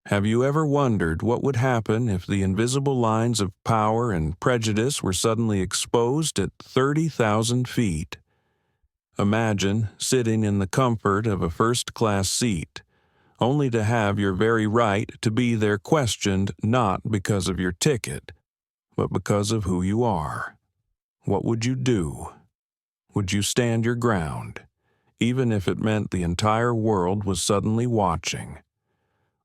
Have you ever wondered what would happen if the invisible lines of power and prejudice were suddenly exposed at 30,000 feet? Imagine sitting in the comfort of a first-class seat, only to have your very right to be there questioned not because of your ticket, but because of who you are. What would you do? Would you stand your ground, even if it meant the entire world was suddenly watching?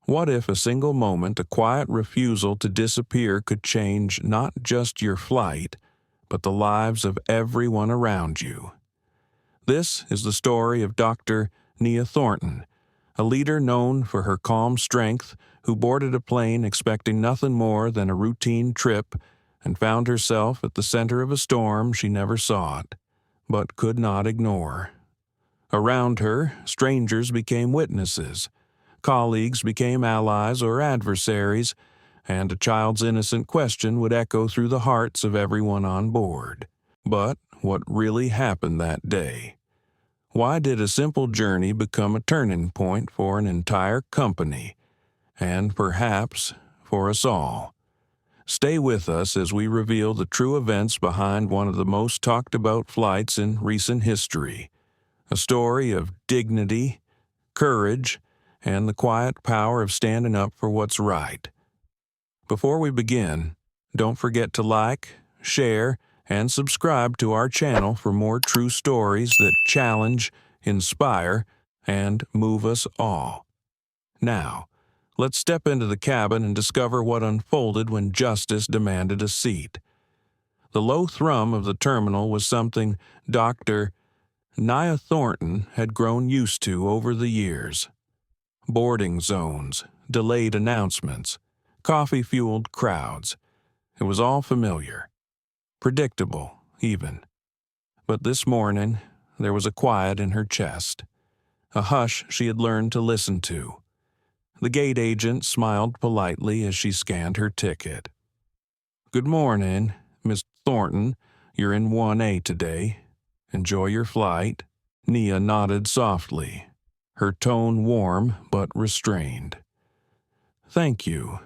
What if a single moment, a quiet refusal to disappear could change not just your flight, but the lives of everyone around you? This is the story of Dr. Nia Thornton, a leader known for her calm strength who boarded a plane expecting nothing more than a routine trip and found herself at the center of a storm she never sought, but could not ignore. Around her, strangers became witnesses. Colleagues became allies or adversaries, and a child's innocent question would echo through the hearts of everyone on board. But what really happened that day? Why did a simple journey become a turning point for an entire company, and perhaps for us all? Stay with us as we reveal the true events behind one of the most talked about flights in recent history, a story of dignity, courage, and the quiet power of standing up for what's right. Before we begin, don't forget to like, share, and subscribe to our channel for more true stories that challenge, inspire, and move us all. Now, let's step into the cabin and discover what unfolded when justice demanded a seat. The low thrum of the terminal was something Dr. Nia Thornton had grown used to over the years. Boarding zones, delayed announcements, coffee-fueled crowds. It was all familiar. Predictable, even. But this morning, there was a quiet in her chest, a hush she had learned to listen to. The gate agent smiled politely as she scanned her ticket. "Good morning, Miss Thornton. You're in 1A today. Enjoy your flight." Nia nodded softly, her tone warm but restrained. "Thank you."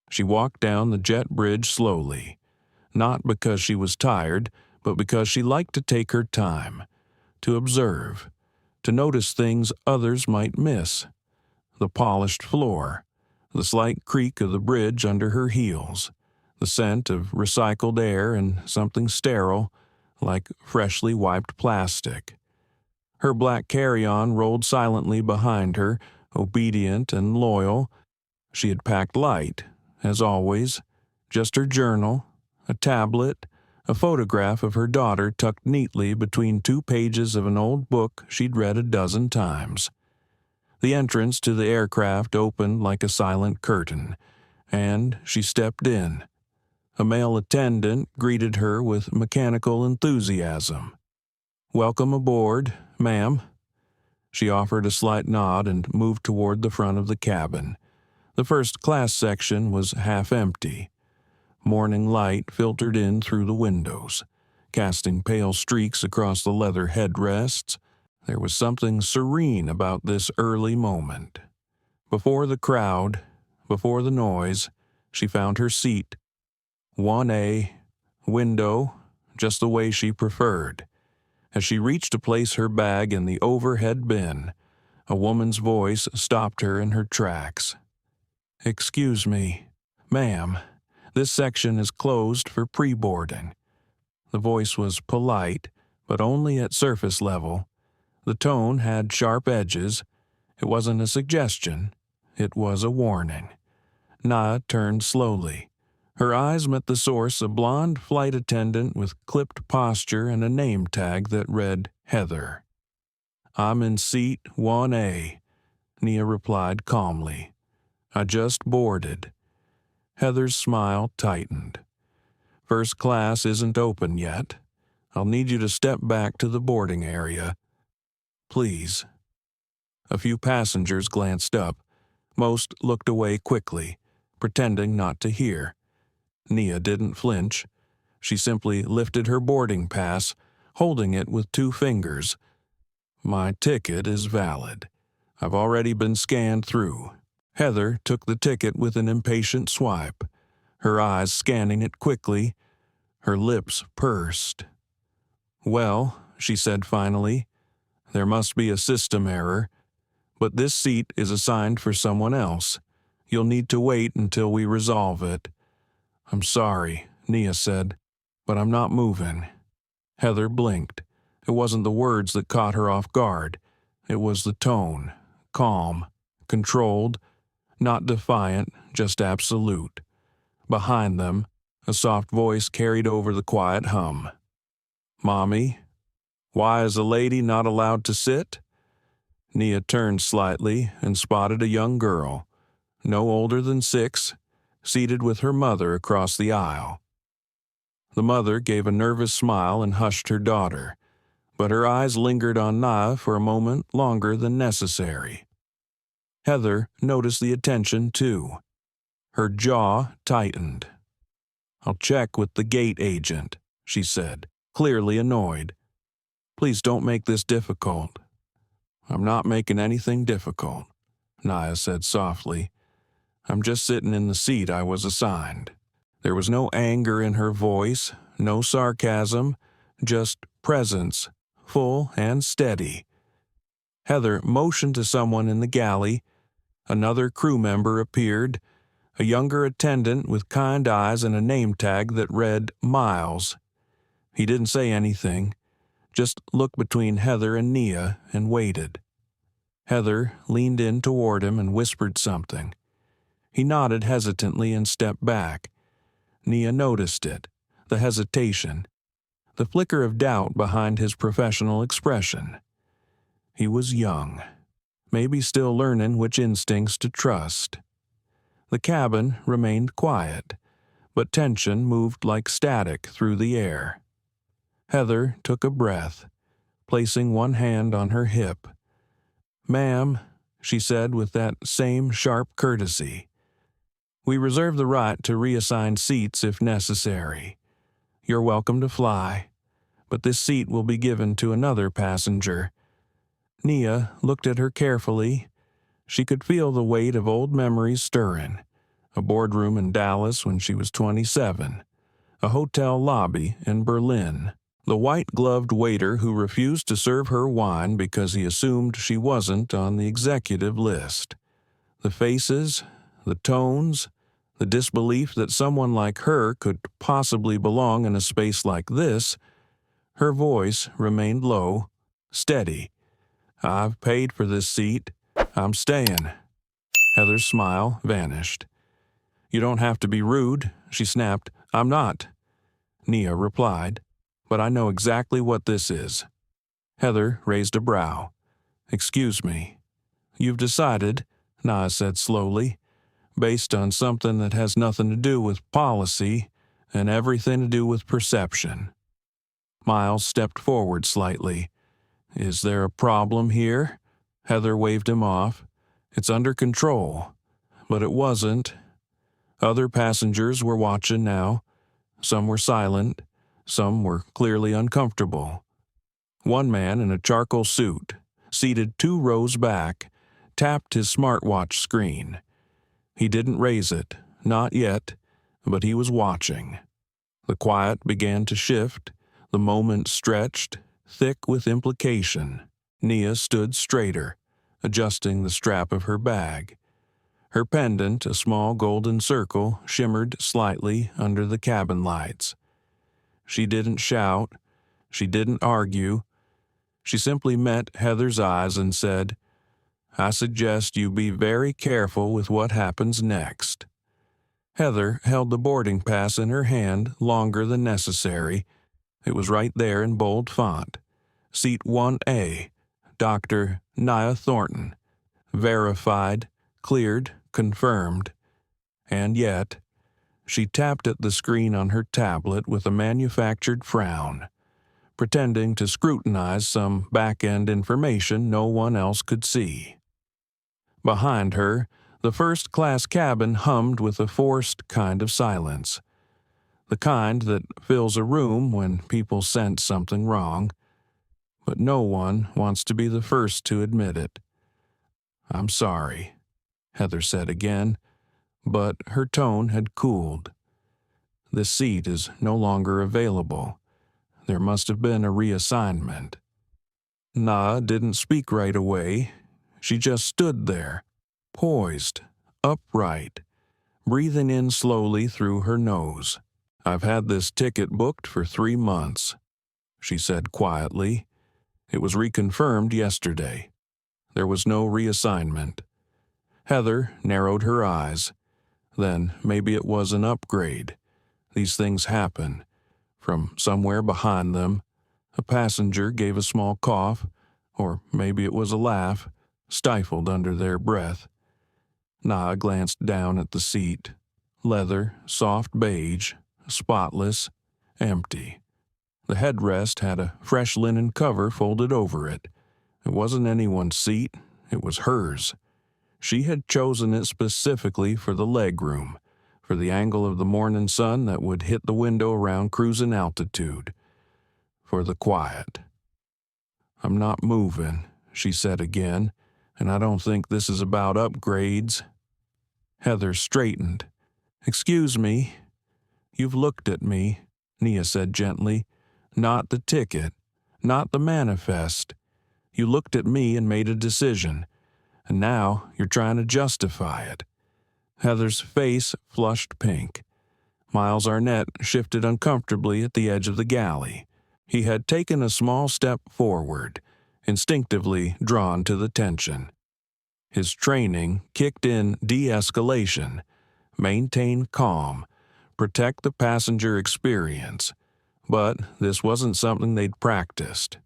She walked down the jet bridge slowly, not because she was tired, but because she liked to take her time, to observe, to notice things others might miss. The polished floor, the slight creak of the bridge under her heels, the scent of recycled air and something sterile, like freshly wiped plastic. Her black carry-on rolled silently behind her, obedient and loyal. She had packed light, as always, just her journal, a tablet, a photograph of her daughter tucked neatly between 2 pages of an old book she'd read a dozen times. The entrance to the aircraft opened like a silent curtain, and she stepped in. A male attendant greeted her with mechanical enthusiasm. "Welcome aboard, ma'am." She offered a slight nod and moved toward the front of the cabin. The first-class section was half empty. Morning light filtered in through the windows, casting pale streaks across the leather headrests. There was something serene about this early moment. Before the crowd, before the noise, she found her seat. 1A, window, just the way she preferred. As she reached to place her bag in the overhead bin, a woman's voice stopped her in her tracks. "Excuse me, ma'am, this section is closed for pre-boarding." The voice was polite, but only at surface level. The tone had sharp edges. It wasn't a suggestion. It was a warning. Nia turned slowly. Her eyes met the source, a blonde flight attendant with clipped posture and a name tag that read Heather. "I'm in seat 1A," Nia replied calmly. "I just boarded." Heather's smile tightened. "First class isn't open yet. I'll need you to step back to the boarding area. Please." A few passengers glanced up. Most looked away quickly, pretending not to hear. Nia didn't flinch. She simply lifted her boarding pass, holding it with 2 fingers. "My ticket is valid. I've already been scanned through. Heather took the ticket with an impatient swipe, her eyes scanning it quickly, her lips pursed. "Well," she said finally, "there must be a system error, but this seat is assigned for someone else. You'll need to wait until we resolve it." "I'm sorry," Nia said, "but I'm not moving." Heather blinked. It wasn't the words that caught her off guard. It was the tone, calm, controlled, not defiant, just absolute. Behind them, a soft voice carried over the quiet hum. "Mommy, why is a lady not allowed to sit?" Nia turned slightly and spotted a young girl, no older than 6, seated with her mother across the aisle. The mother gave a nervous smile and hushed her daughter, but her eyes lingered on Nia for a moment longer than necessary. Heather noticed the attention too. Her jaw tightened. "I'll check with the gate agent," she said, clearly annoyed. "Please don't make this difficult." "I'm not making anything difficult," Nia said softly. "I'm just sitting in the seat I was assigned." There was no anger in her voice, no sarcasm, just presence, full and steady. Heather motioned to someone in the galley. Another crew member appeared, a younger attendant with kind eyes and a name tag that read Miles. He didn't say anything, just looked between Heather and Nia and waited. Heather leaned in toward him and whispered something. He nodded hesitantly and stepped back. Nia noticed it, the hesitation, the flicker of doubt behind his professional expression. He was young, maybe still learning which instincts to trust. The cabin remained quiet, but tension moved like static through the air. Heather took a breath, placing one hand on her hip. "Ma'am," she said with that same sharp courtesy, "we reserve the right to reassign seats if necessary. You're welcome to fly, but this seat will be given to another passenger." Nia looked at her carefully. She could feel the weight of old memories stirring. A boardroom in Dallas when she was 27. A hotel lobby in Berlin. The white-gloved waiter who refused to serve her wine because he assumed she wasn't on the executive list. The faces, the tones, the disbelief that someone like her could possibly belong in a space like this. Her voice remained low, steady. "I've paid for this seat. I'm staying." Heather's smile vanished. "You don't have to be rude," she snapped. "I'm not," Nia replied, "but I know exactly what this is." Heather raised a brow. "Excuse me." "You've decided," Nia said slowly, "based on something that has nothing to do with policy and everything to do with perception." Miles stepped forward slightly. "Is there a problem here?" Heather waved him off. "It's under control." But it wasn't. Other passengers were watching now. Some were silent. Some were clearly uncomfortable. One man in a charcoal suit, seated 2 rows back, tapped his smartwatch screen. He didn't raise it, not yet, but he was watching. The quiet began to shift. The moment stretched, thick with implication. Nia stood straighter, adjusting the strap of her bag. Her pendant, a small golden circle, shimmered slightly under the cabin lights. She didn't shout. She didn't argue. She simply met Heather's eyes and said, "I suggest you be very careful with what happens next." Heather held the boarding pass in her hand longer than necessary. It was right there in bold font. Seat 1A, Dr. Nia Thornton. Verified, cleared, confirmed. And yet, she tapped at the screen on her tablet with a manufactured frown, pretending to scrutinize some back-end information no one else could see. Behind her, the first-class cabin hummed with a forced kind of silence. The kind that fills a room when people sense something wrong. But no one wants to be the first to admit it. "I'm sorry." Heather said again, but her tone had cooled. "This seat is no longer available. There must have been a reassignment." Na didn't speak right away. She just stood there, poised, upright, breathing in slowly through her nose. "I've had this ticket booked for 3 months," she said quietly. "It was reconfirmed yesterday. There was no reassignment." Heather narrowed her eyes. Then maybe it was an upgrade. These things happen. From somewhere behind them, a passenger gave a small cough, or maybe it was a laugh, stifled under their breath. Na glanced down at the seat. Leather, soft beige, spotless, empty. The headrest had a fresh linen cover folded over it. It wasn't anyone's seat, it was hers. She had chosen it specifically for the legroom, for the angle of the morning sun that would hit the window around cruising altitude, for the quiet. "I'm not moving," she said again, "and I don't think this is about upgrades." Heather straightened. "Excuse me." "You've looked at me," Nia said gently. "Not the ticket, not the manifest. You looked at me and made a decision, and now you're trying to justify it." Heather's face flushed pink. Miles Arnett shifted uncomfortably at the edge of the galley. He had taken a small step forward, instinctively drawn to the tension. His training kicked in de-escalation, maintain calm, protect the passenger experience. But this wasn't something they'd practiced.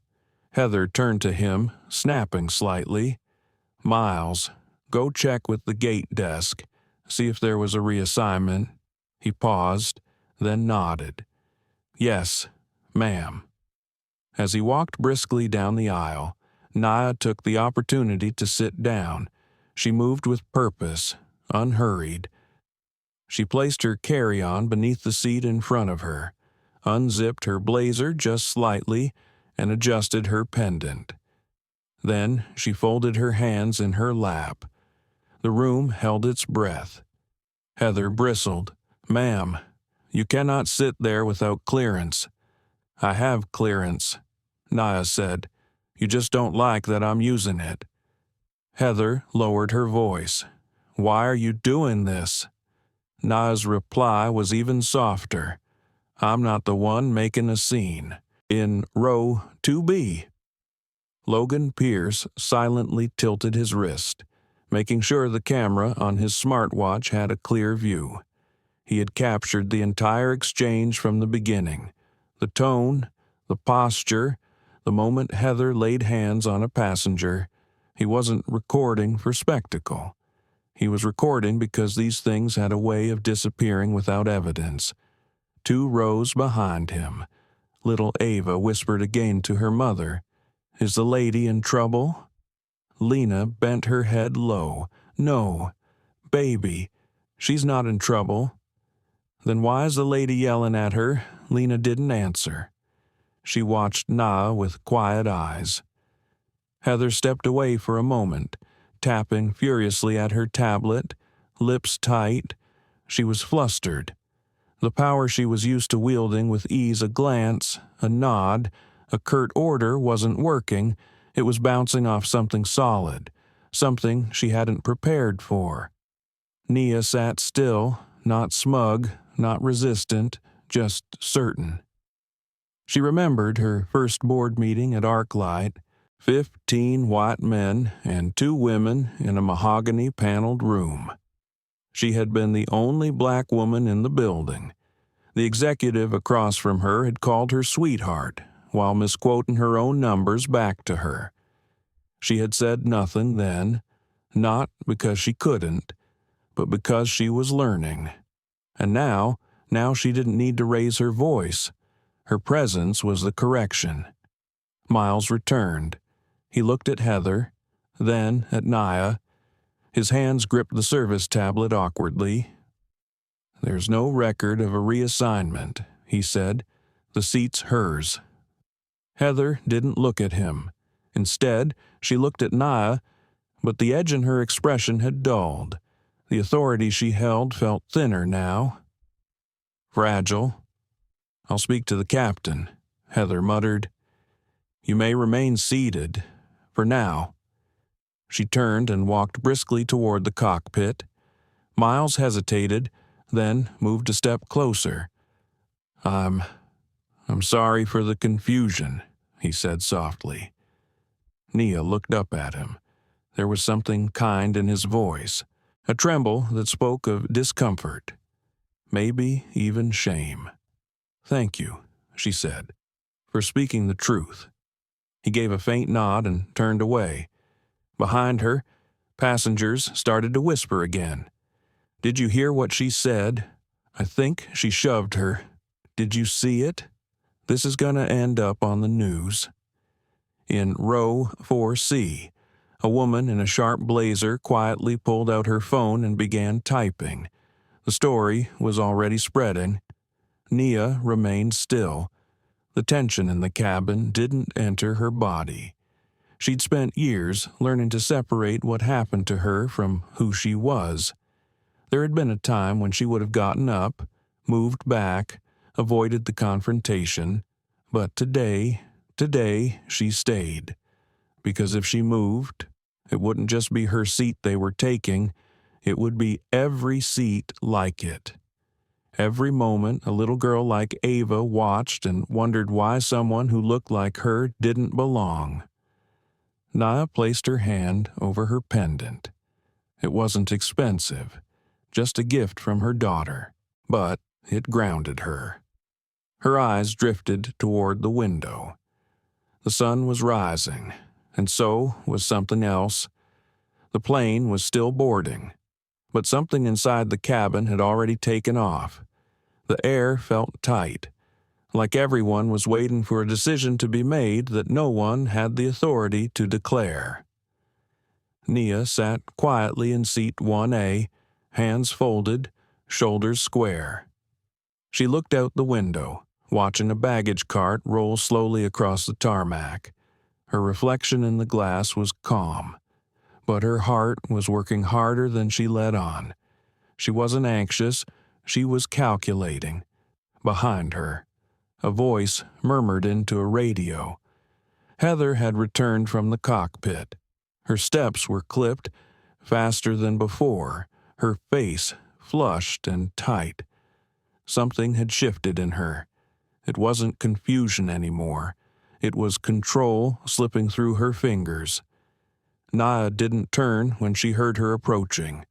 Heather turned to him, snapping slightly. "Miles, go check with the gate desk, see if there was a reassignment." He paused, then nodded. "Yes, ma'am." As he walked briskly down the aisle, Nia took the opportunity to sit down. She moved with purpose, unhurried. She placed her carry-on beneath the seat in front of her, unzipped her blazer just slightly, and adjusted her pendant. Then she folded her hands in her lap. The room held its breath. Heather bristled. "Ma'am, you cannot sit there without clearance." "I have clearance," Nia said. "You just don't like that I'm using it." Heather lowered her voice. "Why are you doing this?" Nia's reply was even softer. "I'm not the one making a scene. In row 2B. Logan Pierce silently tilted his wrist, making sure the camera on his smartwatch had a clear view. He had captured the entire exchange from the beginning. The tone, the posture, the moment Heather laid hands on a passenger. He wasn't recording for spectacle. He was recording because these things had a way of disappearing without evidence. 2 rows behind him, little Ava whispered again to her mother, "Is the lady in trouble?" Lena bent her head low. "No, baby, she's not in trouble." "Then why is the lady yelling at her?" Lena didn't answer. She watched Na with quiet eyes. Heather stepped away for a moment, tapping furiously at her tablet, lips tight. She was flustered. The power she was used to wielding with ease, a glance, a nod, a curt order wasn't working. It was bouncing off something solid, something she hadn't prepared for. Nia sat still, not smug, not resistant, just certain. She remembered her first board meeting at ArcLight, 15 white men and 2 women in a mahogany-paneled room. She had been the only black woman in the building. The executive across from her had called her sweetheart, while misquoting her own numbers back to her. She had said nothing then, not because she couldn't, but because she was learning. And now she didn't need to raise her voice. Her presence was the correction. Miles returned. He looked at Heather, then at Nia. His hands gripped the service tablet awkwardly. "There's no record of a reassignment," he said. "The seat's hers." Heather didn't look at him. Instead, she looked at Nia, But the edge in her expression had dulled. The authority she held felt thinner now. "Fragile. I'll speak to the captain," Heather muttered. "You may remain seated, for now." She turned and walked briskly toward the cockpit. Miles hesitated, then moved a step closer. I'm sorry for the confusion," he said softly. Nia looked up at him. There was something kind in his voice, a tremble that spoke of discomfort, maybe even shame. "Thank you," she said, "for speaking the truth." He gave a faint nod and turned away. Behind her, passengers started to whisper again. "Did you hear what she said? I think she shoved her. Did you see it? This is going to end up on the news." In row 4C, a woman in a sharp blazer quietly pulled out her phone and began typing. The story was already spreading. Nia remained still. The tension in the cabin didn't enter her body. She'd spent years learning to separate what happened to her from who she was. There had been a time when she would have gotten up, moved back, avoided the confrontation, but today she stayed. Because if she moved, it wouldn't just be her seat they were taking, it would be every seat like it. Every moment a little girl like Ava watched and wondered why someone who looked like her didn't belong. Nia placed her hand over her pendant. It wasn't expensive, just a gift from her daughter, but it grounded her. Her eyes drifted toward the window. The sun was rising, and so was something else. The plane was still boarding, but something inside the cabin had already taken off. The air felt tight, like everyone was waiting for a decision to be made that no one had the authority to declare. Nia sat quietly in seat 1A, hands folded, shoulders square. She looked out the window, watching a baggage cart roll slowly across the tarmac. Her reflection in the glass was calm, but her heart was working harder than she let on. She wasn't anxious, she was calculating. Behind her, a voice murmured into a radio. Heather had returned from the cockpit. Her steps were clipped, faster than before, her face flushed and tight. Something had shifted in her. It wasn't confusion anymore. It was control slipping through her fingers. Nia didn't turn when she heard her approaching.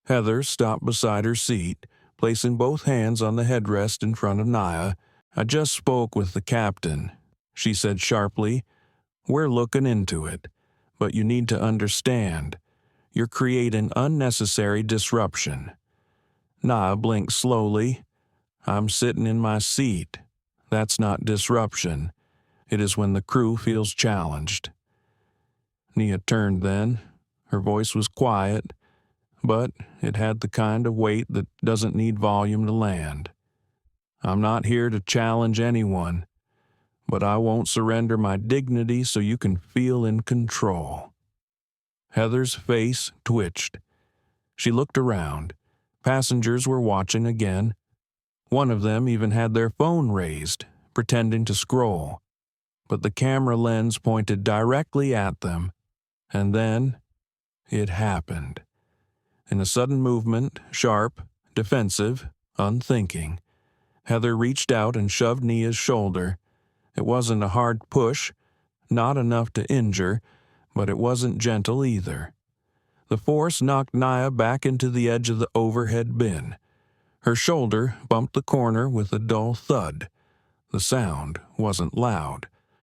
Heather stopped beside her seat, placing both hands on the headrest in front of Nia. "I just spoke with the captain," she said sharply. "We're looking into it, but you need to understand. You're creating unnecessary disruption." Nia blinked slowly. "I'm sitting in my seat. That's not disruption. It is when the crew feels challenged." Nia turned then. Her voice was quiet, but it had the kind of weight that doesn't need volume to land. "I'm not here to challenge anyone, but I won't surrender my dignity so you can feel in control." Heather's face twitched. She looked around. Passengers were watching again. One of them even had their phone raised, pretending to scroll. But the camera lens pointed directly at them, and then it happened. In a sudden movement, sharp, defensive, unthinking, Heather reached out and shoved Nia's shoulder. It wasn't a hard push, not enough to injure, but it wasn't gentle either. The force knocked Nia back into the edge of the overhead bin. Her shoulder bumped the corner with a dull thud. The sound wasn't loud,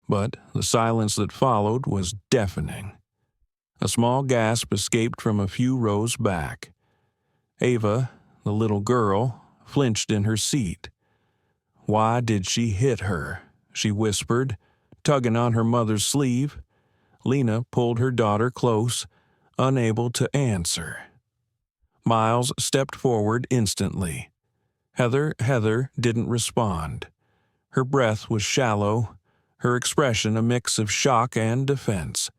but the silence that followed was deafening. A small gasp escaped from a few rows back. Ava, the little girl, flinched in her seat. "Why did she hit her?" she whispered, tugging on her mother's sleeve. Lena pulled her daughter close, unable to answer. Miles stepped forward instantly. Heather didn't respond. Her breath was shallow, her expression a mix of shock and defense.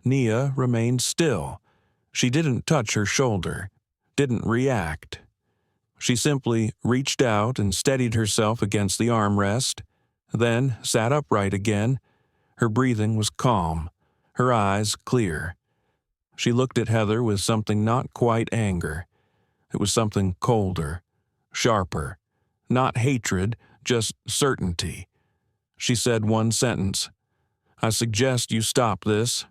Nia remained still. She didn't touch her shoulder, didn't react. She simply reached out and steadied herself against the armrest, then sat upright again. Her breathing was calm, her eyes clear. She looked at Heather with something not quite anger. It was something colder, sharper. Not hatred, just certainty. She said one sentence. "I suggest you stop this."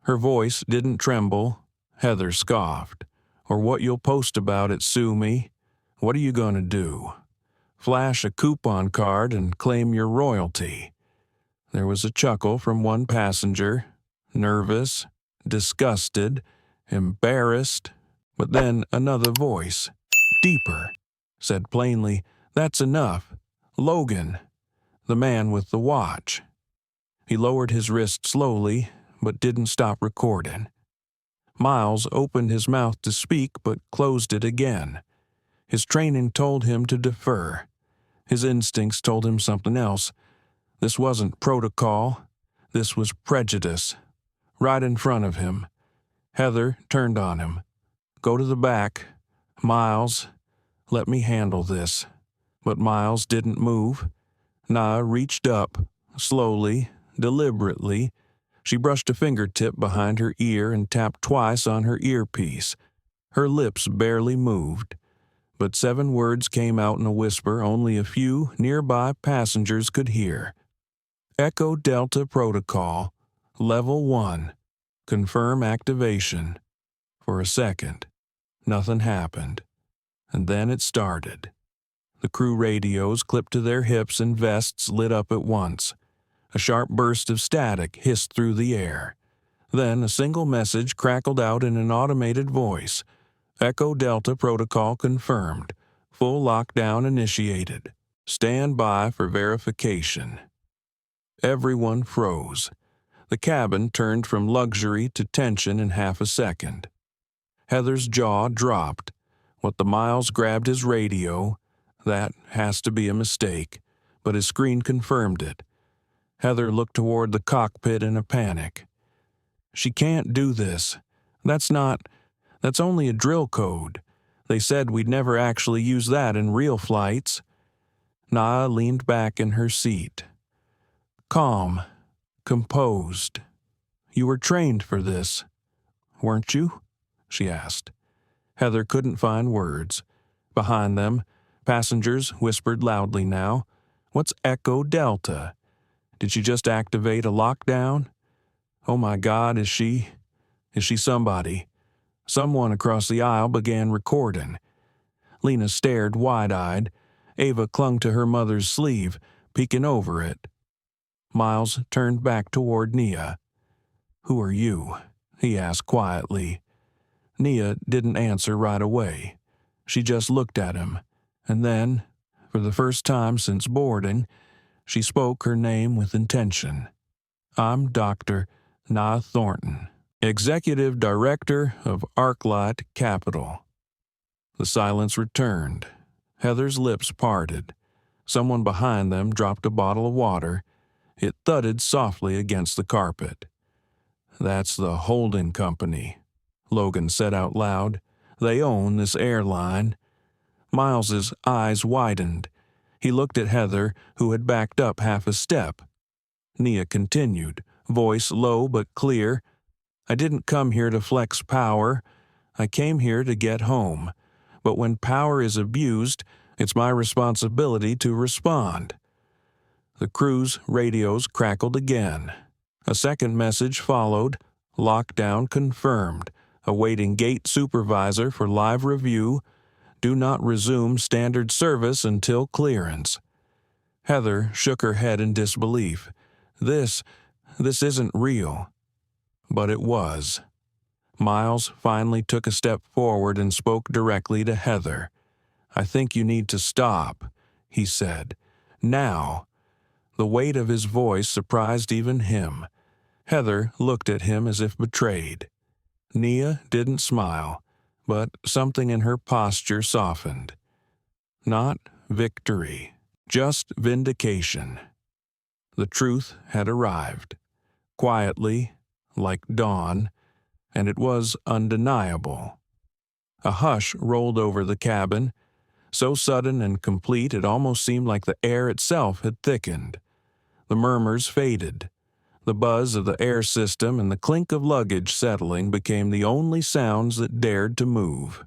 Her voice didn't tremble. Heather scoffed. "Or what you'll post about it, sue me. What are you going to do? Flash a coupon card and claim your royalty?" There was a chuckle from one passenger, nervous, disgusted, embarrassed, but then another voice, deeper, said plainly, "That's enough. Logan," the man with the watch. He lowered his wrist slowly, but didn't stop recording. Miles opened his mouth to speak, but closed it again. His training told him to defer. His instincts told him something else. This wasn't protocol. This was prejudice. Right in front of him. Heather turned on him. "Go to the back. Miles, let me handle this." But Miles didn't move. Nia reached up, slowly, deliberately. She brushed a fingertip behind her ear and tapped twice on her earpiece. Her lips barely moved, but 7 words came out in a whisper only a few nearby passengers could hear. "Echo Delta Protocol, Level 1. Confirm activation." For a second, nothing happened. And then it started. The crew radios clipped to their hips and vests lit up at once. A sharp burst of static hissed through the air. Then a single message crackled out in an automated voice. "Echo Delta Protocol confirmed. Full lockdown initiated. Stand by for verification." Everyone froze. The cabin turned from luxury to tension in half a second. Heather's jaw dropped. What the Miles grabbed his radio, that has to be a mistake, but his screen confirmed it. Heather looked toward the cockpit in a panic. "She can't do this. That's only a drill code. They said we'd never actually use that in real flights." Nia leaned back in her seat. Calm, composed. "You were trained for this, weren't you?" she asked. Heather couldn't find words. Behind them, passengers whispered loudly now. "What's Echo Delta? Did she just activate a lockdown? Oh my God, is she somebody?" Someone across the aisle began recording. Lena stared wide-eyed. Ava clung to her mother's sleeve, peeking over it. Miles turned back toward Nia. "Who are you?" he asked quietly. Nia didn't answer right away. She just looked at him, and then, for the first time since boarding, she spoke her name with intention. "I'm Dr. Nia Thornton, Executive Director of ArcLight Capital." The silence returned. Heather's lips parted. Someone behind them dropped a bottle of water. It thudded softly against the carpet. "That's the holding company," Logan said out loud. "They own this airline." Miles's eyes widened. He looked at Heather, who had backed up half a step. Nia continued, voice low but clear. "I didn't come here to flex power. I came here to get home. But when power is abused, it's my responsibility to respond." The crew's radios crackled again. A second message followed. "Lockdown confirmed. Awaiting gate supervisor for live review. Do not resume standard service until clearance." Heather shook her head in disbelief. This isn't real." But it was. Miles finally took a step forward and spoke directly to Heather. "I think you need to stop," he said. "Now." The weight of his voice surprised even him. Heather looked at him as if betrayed. Nia didn't smile, but something in her posture softened. Not victory, just vindication. The truth had arrived. Quietly, like dawn, and it was undeniable. A hush rolled over the cabin, so sudden and complete it almost seemed like the air itself had thickened. The murmurs faded. The buzz of the air system and the clink of luggage settling became the only sounds that dared to move.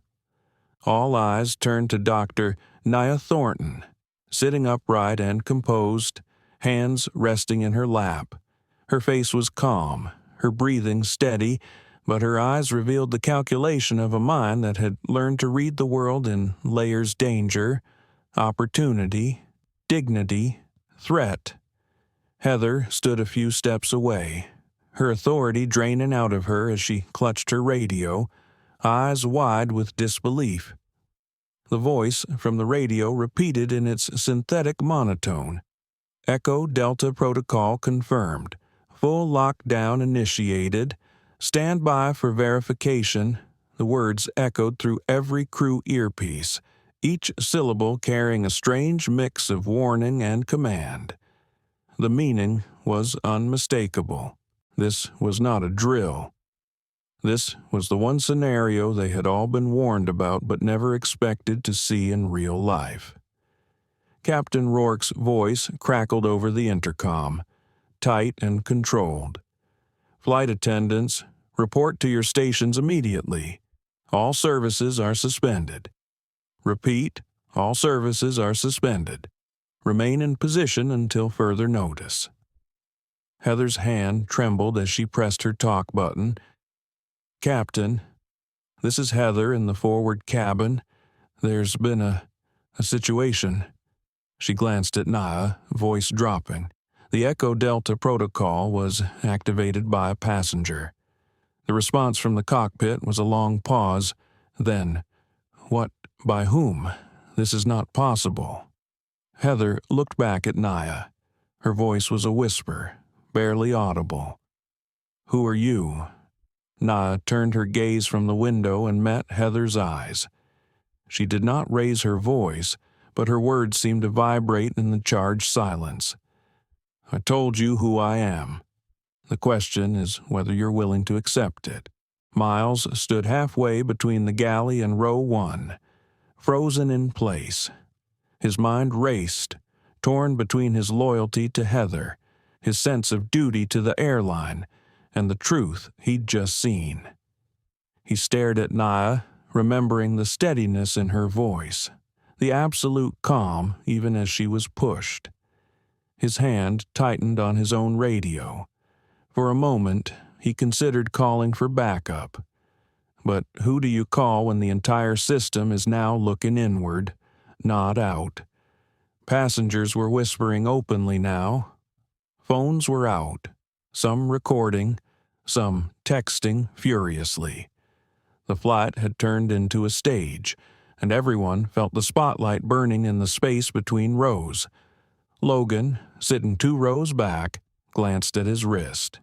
All eyes turned to Dr. Nia Thornton, sitting upright and composed, hands resting in her lap. Her face was calm, her breathing steady, but her eyes revealed the calculation of a mind that had learned to read the world in layers: danger, opportunity, dignity, threat. Heather stood a few steps away, her authority draining out of her as she clutched her radio, eyes wide with disbelief. The voice from the radio repeated in its synthetic monotone. Echo Delta Protocol confirmed. Full lockdown initiated. Stand by for verification. The words echoed through every crew earpiece, each syllable carrying a strange mix of warning and command. The meaning was unmistakable. This was not a drill. This was the one scenario they had all been warned about but never expected to see in real life. Captain Rourke's voice crackled over the intercom, tight and controlled. Flight attendants, report to your stations immediately. All services are suspended. Repeat, all services are suspended. Remain in position until further notice. Heather's hand trembled as she pressed her talk button. Captain, this is Heather in the forward cabin. There's been a situation. She glanced at Nia, voice dropping. The Echo Delta protocol was activated by a passenger. The response from the cockpit was a long pause. Then, what, by whom? This is not possible. Heather looked back at Nia. Her voice was a whisper, barely audible. Who are you? Nia turned her gaze from the window and met Heather's eyes. She did not raise her voice, but her words seemed to vibrate in the charged silence. I told you who I am. The question is whether you're willing to accept it. Miles stood halfway between the galley and row 1, frozen in place. His mind raced, torn between his loyalty to Heather, his sense of duty to the airline, and the truth he'd just seen. He stared at Nia, remembering the steadiness in her voice, the absolute calm even as she was pushed. His hand tightened on his own radio. For a moment, he considered calling for backup. But who do you call when the entire system is now looking inward, not out? Passengers were whispering openly now. Phones were out, some recording, some texting furiously. The flight had turned into a stage, and everyone felt the spotlight burning in the space between rows. Logan, sitting 2 rows back, glanced at his wrist.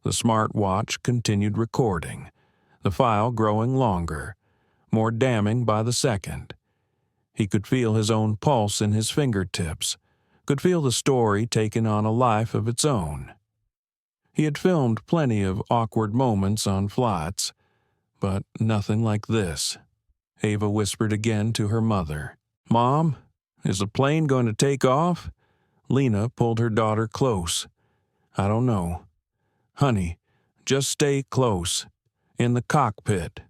The smartwatch continued recording, the file growing longer, more damning by the second. He could feel his own pulse in his fingertips, could feel the story taking on a life of its own. He had filmed plenty of awkward moments on flights, but nothing like this. Ava whispered again to her mother. Mom, is the plane going to take off? Lena pulled her daughter close. I don't know. Honey, just stay close. In the cockpit.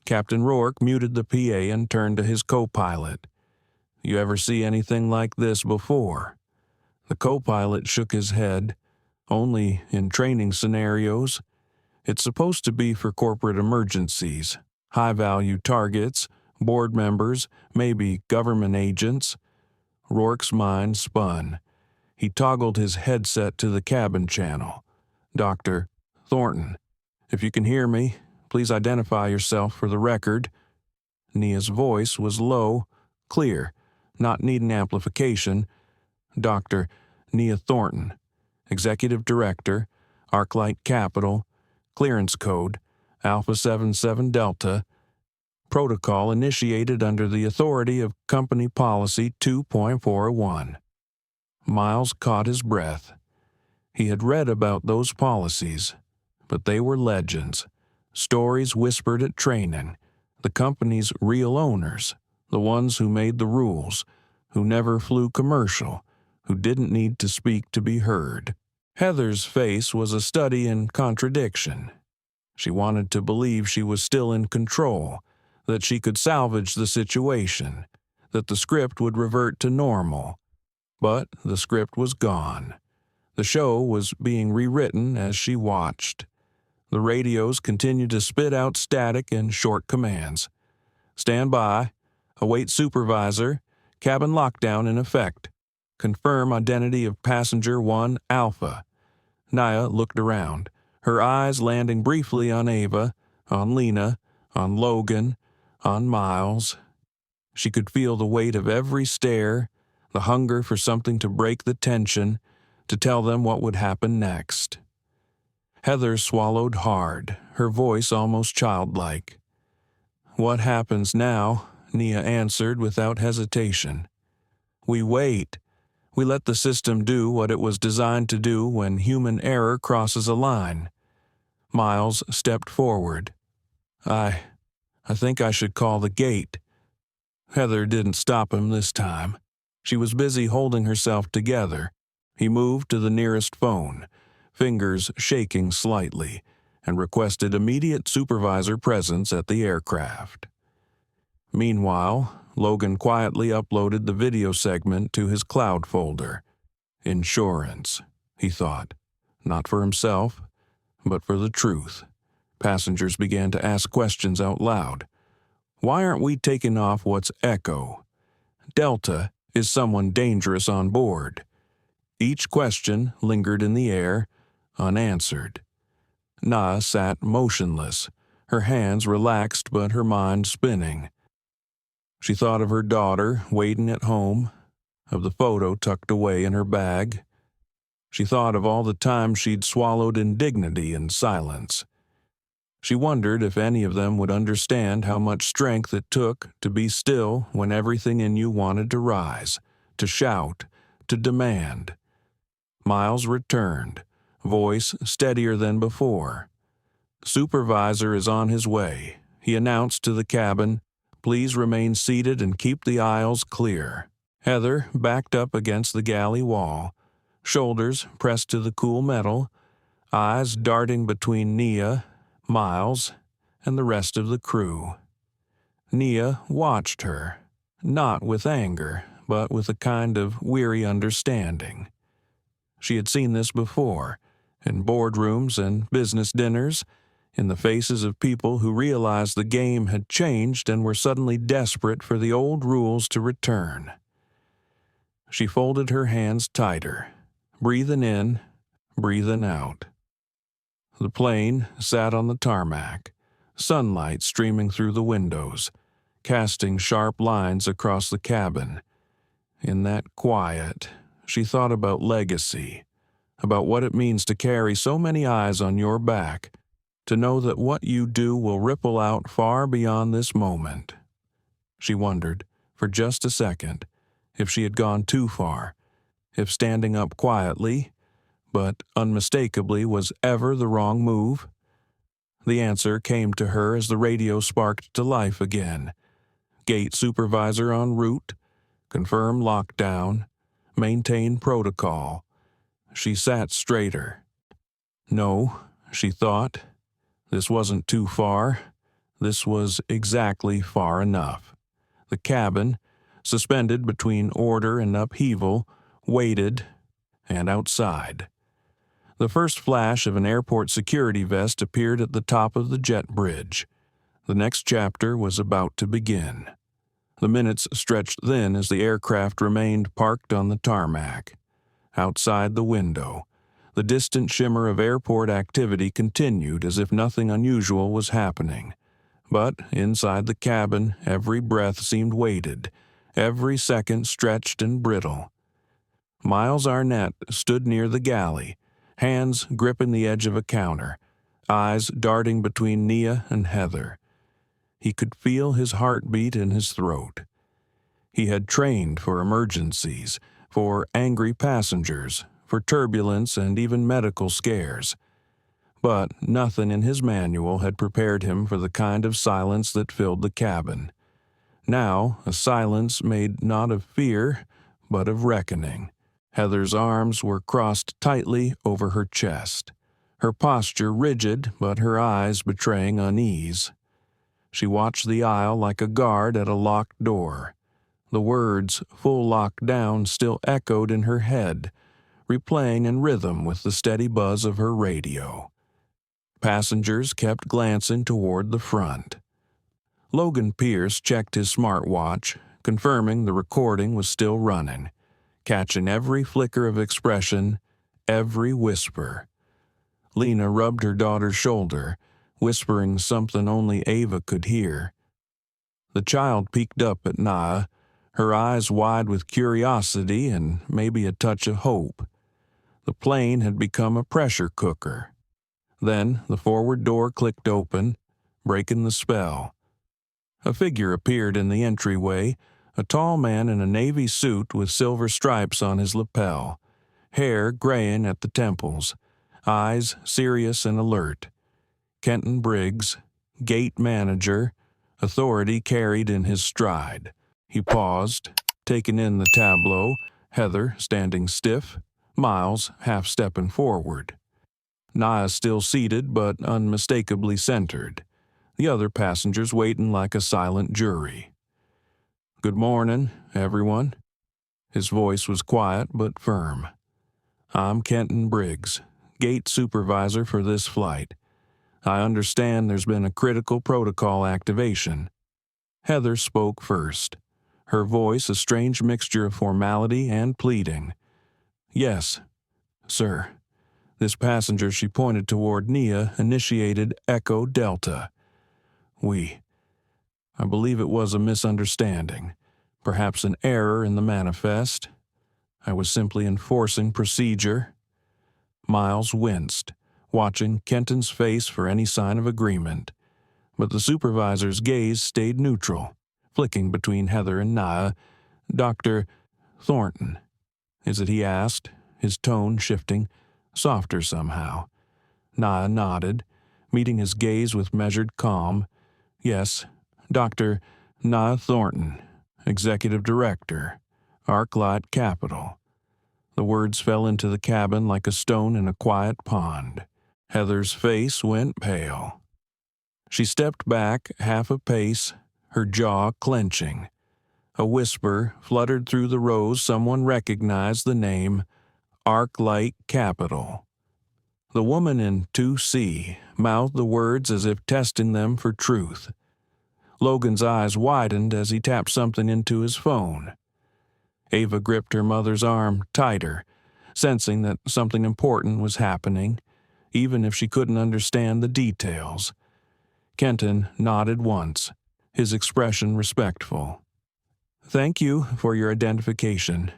Captain Rourke muted the PA and turned to his co-pilot. You ever see anything like this before? The co-pilot shook his head. Only in training scenarios. It's supposed to be for corporate emergencies, high-value targets, board members, maybe government agents. Rourke's mind spun. He toggled his headset to the cabin channel. Dr. Thornton, if you can hear me, please identify yourself for the record. Nia's voice was low, clear, not needing amplification. Dr. Nia Thornton, Executive Director, Arclight Capital, Clearance Code, Alpha 77 Delta, Protocol initiated under the authority of Company Policy 2.41. Miles caught his breath. He had read about those policies, but they were legends, stories whispered at training, the company's real owners, the ones who made the rules, who never flew commercial, who didn't need to speak to be heard. Heather's face was a study in contradiction. She wanted to believe she was still in control, that she could salvage the situation, that the script would revert to normal. But the script was gone. The show was being rewritten as she watched. The radios continued to spit out static and short commands. Stand by. Await supervisor. Cabin lockdown in effect. Confirm identity of passenger 1 Alpha. Nia looked around, her eyes landing briefly on Ava, on Lena, on Logan, on Miles. She could feel the weight of every stare, the hunger for something to break the tension, to tell them what would happen next. Heather swallowed hard, her voice almost childlike. What happens now? Nia answered without hesitation. We wait. We let the system do what it was designed to do when human error crosses a line. Miles stepped forward. I think I should call the gate. Heather didn't stop him this time. She was busy holding herself together. He moved to the nearest phone, fingers shaking slightly, and requested immediate supervisor presence at the aircraft. Meanwhile, Logan quietly uploaded the video segment to his cloud folder. Insurance, he thought. Not for himself, but for the truth. Passengers began to ask questions out loud. Why aren't we taking off what's Echo? Delta, is someone dangerous on board? Each question lingered in the air, unanswered. Na sat motionless, her hands relaxed but her mind spinning. She thought of her daughter waiting at home, of the photo tucked away in her bag. She thought of all the time she'd swallowed indignity in silence. She wondered if any of them would understand how much strength it took to be still when everything in you wanted to rise, to shout, to demand. Miles returned, voice steadier than before. Supervisor is on his way, he announced to the cabin. Please remain seated and keep the aisles clear. Heather backed up against the galley wall, shoulders pressed to the cool metal, eyes darting between Nia, Miles, and the rest of the crew. Nia watched her, not with anger, but with a kind of weary understanding. She had seen this before, in boardrooms and business dinners, in the faces of people who realized the game had changed and were suddenly desperate for the old rules to return. She folded her hands tighter, breathing in, breathing out. The plane sat on the tarmac, sunlight streaming through the windows, casting sharp lines across the cabin. In that quiet, she thought about legacy, about what it means to carry so many eyes on your back, to know that what you do will ripple out far beyond this moment. She wondered, for just a second, if she had gone too far, if standing up quietly, but unmistakably was ever the wrong move. The answer came to her as the radio sparked to life again. Gate supervisor en route, confirm lockdown, maintain protocol. She sat straighter. No, she thought. This wasn't too far. This was exactly far enough. The cabin, suspended between order and upheaval, waited, and outside. The first flash of an airport security vest appeared at the top of the jet bridge. The next chapter was about to begin. The minutes stretched thin as the aircraft remained parked on the tarmac. Outside the window, the distant shimmer of airport activity continued as if nothing unusual was happening. But inside the cabin, every breath seemed weighted, every second stretched and brittle. Miles Arnett stood near the galley, hands gripping the edge of a counter, eyes darting between Nia and Heather. He could feel his heartbeat in his throat. He had trained for emergencies, for angry passengers, for turbulence and even medical scares. But nothing in his manual had prepared him for the kind of silence that filled the cabin. Now, a silence made not of fear, but of reckoning. Heather's arms were crossed tightly over her chest, her posture rigid, but her eyes betraying unease. She watched the aisle like a guard at a locked door. The words, "full lockdown," still echoed in her head, replaying in rhythm with the steady buzz of her radio. Passengers kept glancing toward the front. Logan Pierce checked his smartwatch, confirming the recording was still running, catching every flicker of expression, every whisper. Lena rubbed her daughter's shoulder, whispering something only Ava could hear. The child peeked up at Nia, her eyes wide with curiosity and maybe a touch of hope. The plane had become a pressure cooker. Then the forward door clicked open, breaking the spell. A figure appeared in the entryway, a tall man in a navy suit with silver stripes on his lapel, hair graying at the temples, eyes serious and alert. Kenton Briggs, gate manager, authority carried in his stride. He paused, taking in the tableau, Heather standing stiff, Miles half-stepping forward. Nia still seated but unmistakably centered. The other passengers waiting like a silent jury. "Good morning, everyone." His voice was quiet but firm. "I'm Kenton Briggs, gate supervisor for this flight. I understand there's been a critical protocol activation." Heather spoke first, her voice a strange mixture of formality and pleading. "Yes, sir." This passenger, she pointed toward Nia, initiated Echo Delta. I believe it was a misunderstanding, perhaps an error in the manifest. I was simply enforcing procedure." Miles winced, watching Kenton's face for any sign of agreement, but the supervisor's gaze stayed neutral, flicking between Heather and Nia. "Dr. Thornton, is it?" he asked, his tone shifting, softer somehow. Nia nodded, meeting his gaze with measured calm. "Yes, Dr. Nia Thornton, Executive Director, ArcLight Capital." The words fell into the cabin like a stone in a quiet pond. Heather's face went pale. She stepped back half a pace, her jaw clenching. A whisper fluttered through the rows. Someone recognized the name, ArcLight Capital. The woman in 2C mouthed the words as if testing them for truth. Logan's eyes widened as he tapped something into his phone. Ava gripped her mother's arm tighter, sensing that something important was happening, even if she couldn't understand the details. Kenton nodded once, his expression respectful. "Thank you for your identification,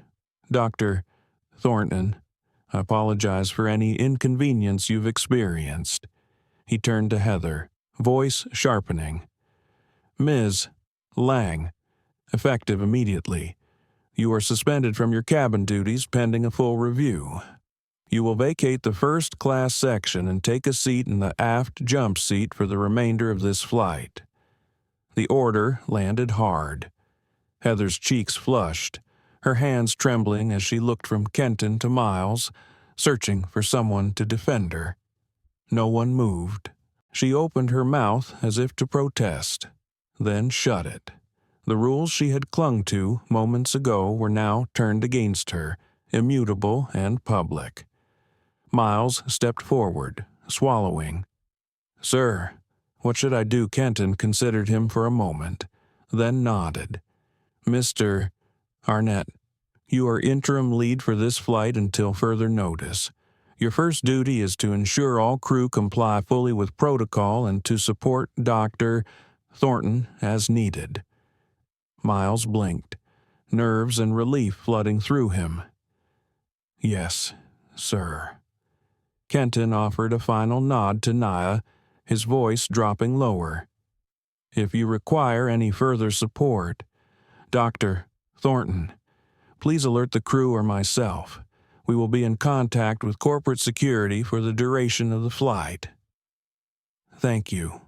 Dr. Thornton. I apologize for any inconvenience you've experienced." He turned to Heather, voice sharpening. "Ms. Lang, effective immediately. You are suspended from your cabin duties pending a full review. You will vacate the first-class section and take a seat in the aft jump seat for the remainder of this flight." The order landed hard. Heather's cheeks flushed, her hands trembling as she looked from Kenton to Miles, searching for someone to defend her. No one moved. She opened her mouth as if to protest, then shut it. The rules she had clung to moments ago were now turned against her, immutable and public. Miles stepped forward, swallowing. "Sir, what should I do?" Kenton considered him for a moment, then nodded. "Mr. Arnett, you are interim lead for this flight until further notice. Your first duty is to ensure all crew comply fully with protocol and to support Dr. Thornton as needed." Miles blinked, nerves and relief flooding through him. "Yes, sir." Kenton offered a final nod to Nia, his voice dropping lower. "If you require any further support, Dr. Thornton, please alert the crew or myself. We will be in contact with corporate security for the duration of the flight." "Thank you,"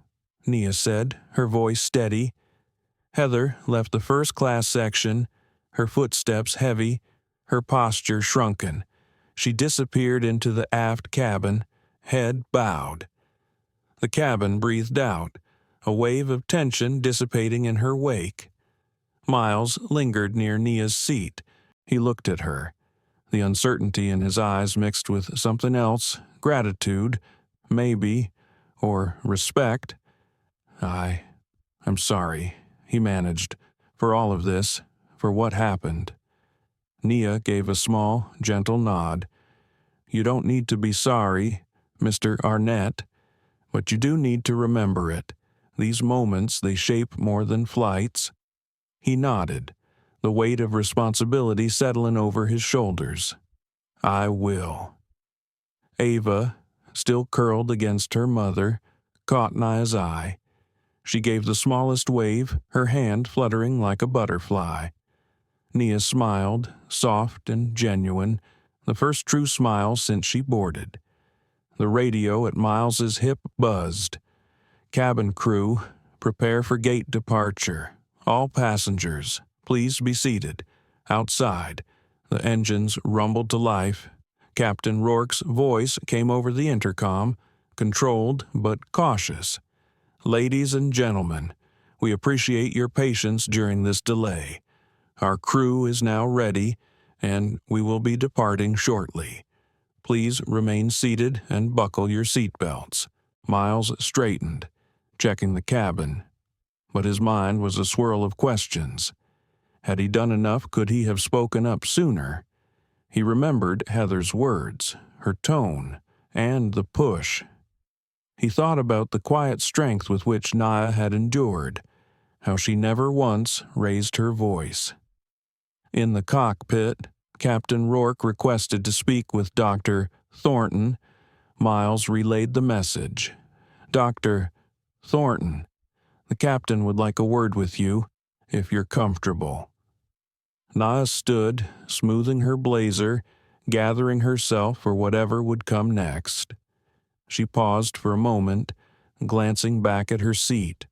Nia said, her voice steady. Heather left the first-class section, her footsteps heavy, her posture shrunken. She disappeared into the aft cabin, head bowed. The cabin breathed out, a wave of tension dissipating in her wake. Miles lingered near Nia's seat. He looked at her, the uncertainty in his eyes mixed with something else, gratitude, maybe, or respect. I'm sorry," he managed, "for all of this, for what happened." Nia gave a small, gentle nod. "You don't need to be sorry, Mr. Arnett, but you do need to remember it. These moments, they shape more than flights." He nodded, the weight of responsibility settling over his shoulders. "I will." Ava, still curled against her mother, caught Nia's eye. She gave the smallest wave, her hand fluttering like a butterfly. Nia smiled, soft and genuine, the first true smile since she boarded. The radio at Miles's hip buzzed. "Cabin crew, prepare for gate departure. All passengers, please be seated. Outside." The engines rumbled to life. Captain Rourke's voice came over the intercom, controlled but cautious. "Ladies and gentlemen, we appreciate your patience during this delay. Our crew is now ready, and we will be departing shortly. Please remain seated and buckle your seatbelts." Miles straightened, checking the cabin, but his mind was a swirl of questions. Had he done enough? Could he have spoken up sooner? He remembered Heather's words, her tone, and the push. He thought about the quiet strength with which Nia had endured, how she never once raised her voice. In the cockpit, Captain Rourke requested to speak with Dr. Thornton. Miles relayed the message. "Dr. Thornton, the captain would like a word with you, if you're comfortable." Nia stood, smoothing her blazer, gathering herself for whatever would come next. She paused for a moment, glancing back at her seat.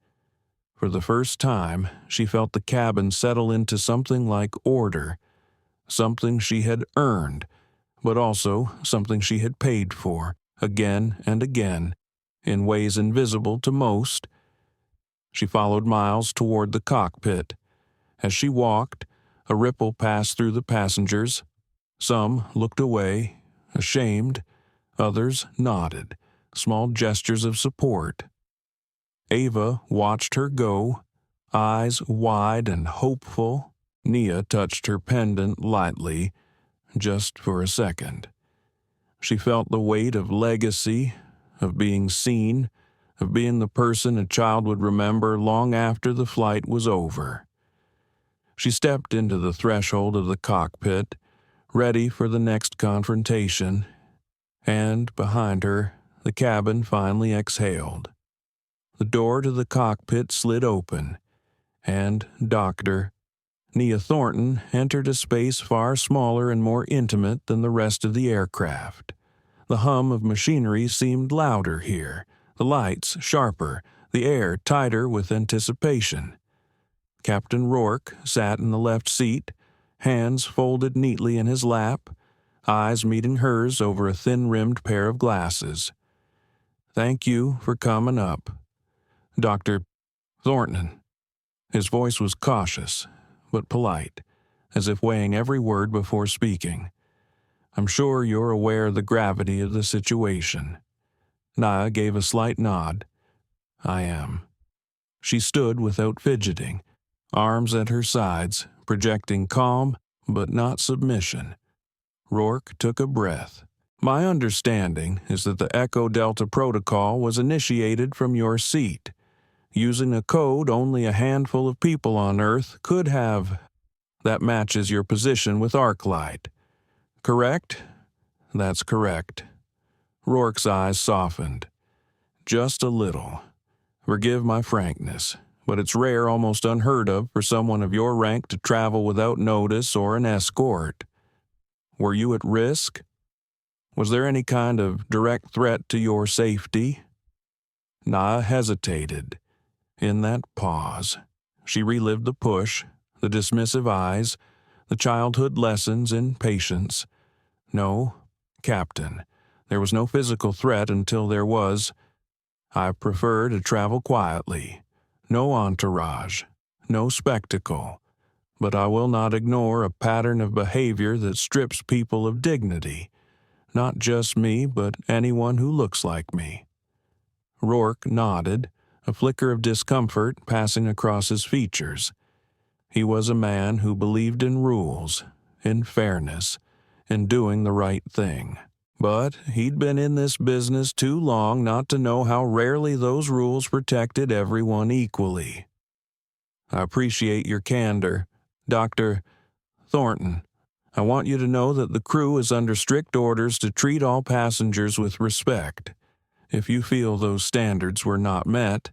For the first time, she felt the cabin settle into something like order, something she had earned, but also something she had paid for, again and again, in ways invisible to most. She followed Miles toward the cockpit. As she walked, a ripple passed through the passengers. Some looked away, ashamed. Others nodded, small gestures of support. Ava watched her go, eyes wide and hopeful. Nia touched her pendant lightly, just for a second. She felt the weight of legacy, of being seen, of being the person a child would remember long after the flight was over. She stepped into the threshold of the cockpit, ready for the next confrontation, and behind her, the cabin finally exhaled. The door to the cockpit slid open, and Dr. Nia Thornton entered a space far smaller and more intimate than the rest of the aircraft. The hum of machinery seemed louder here, the lights sharper, the air tighter with anticipation. Captain Rourke sat in the left seat, hands folded neatly in his lap, eyes meeting hers over a thin-rimmed pair of glasses. "Thank you for coming up. Dr. Thornton." His voice was cautious, but polite, as if weighing every word before speaking. "I'm sure you're aware of the gravity of the situation." Nia gave a slight nod. "I am." She stood without fidgeting, arms at her sides, projecting calm but not submission. Rourke took a breath. "My understanding is that the Echo Delta Protocol was initiated from your seat, using a code only a handful of people on Earth could have. That matches your position with Arclight. Correct?" "That's correct." Rourke's eyes softened. "Just a little. Forgive my frankness, but it's rare, almost unheard of, for someone of your rank to travel without notice or an escort. Were you at risk? Was there any kind of direct threat to your safety?" Nia hesitated. In that pause, she relived the push, the dismissive eyes, the childhood lessons in patience. No, Captain, there was no physical threat until there was. I prefer to travel quietly. No entourage, no spectacle. But I will not ignore a pattern of behavior that strips people of dignity. Not just me, but anyone who looks like me. Rourke nodded, a flicker of discomfort passing across his features. He was a man who believed in rules, in fairness, in doing the right thing. But he'd been in this business too long not to know how rarely those rules protected everyone equally. I appreciate your candor, Dr. Thornton. I want you to know that the crew is under strict orders to treat all passengers with respect. If you feel those standards were not met,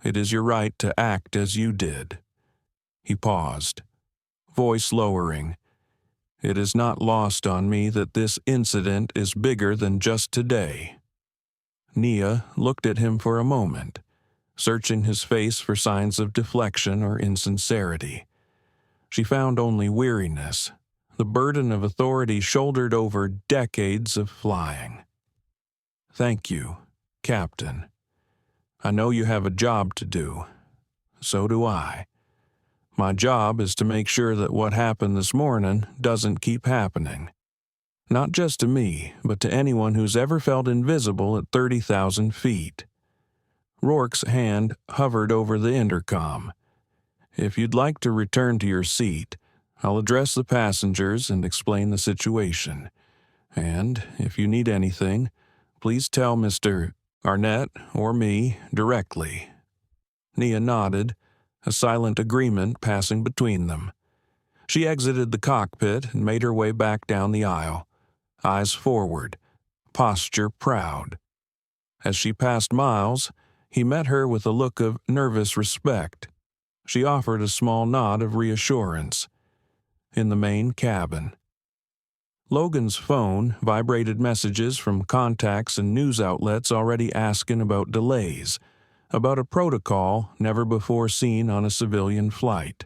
it is your right to act as you did. He paused, voice lowering. It is not lost on me that this incident is bigger than just today. Nia looked at him for a moment, searching his face for signs of deflection or insincerity. She found only weariness, the burden of authority shouldered over decades of flying. Thank you, Captain. I know you have a job to do. So do I. My job is to make sure that what happened this morning doesn't keep happening. Not just to me, but to anyone who's ever felt invisible at 30,000 feet. Rourke's hand hovered over the intercom. If you'd like to return to your seat, I'll address the passengers and explain the situation. And if you need anything, please tell Mr. Arnett or me directly. Nia nodded, a silent agreement passing between them. She exited the cockpit and made her way back down the aisle, eyes forward, posture proud. As she passed Miles, he met her with a look of nervous respect. She offered a small nod of reassurance. In the main cabin, Logan's phone vibrated messages from contacts and news outlets already asking about delays, about a protocol never before seen on a civilian flight.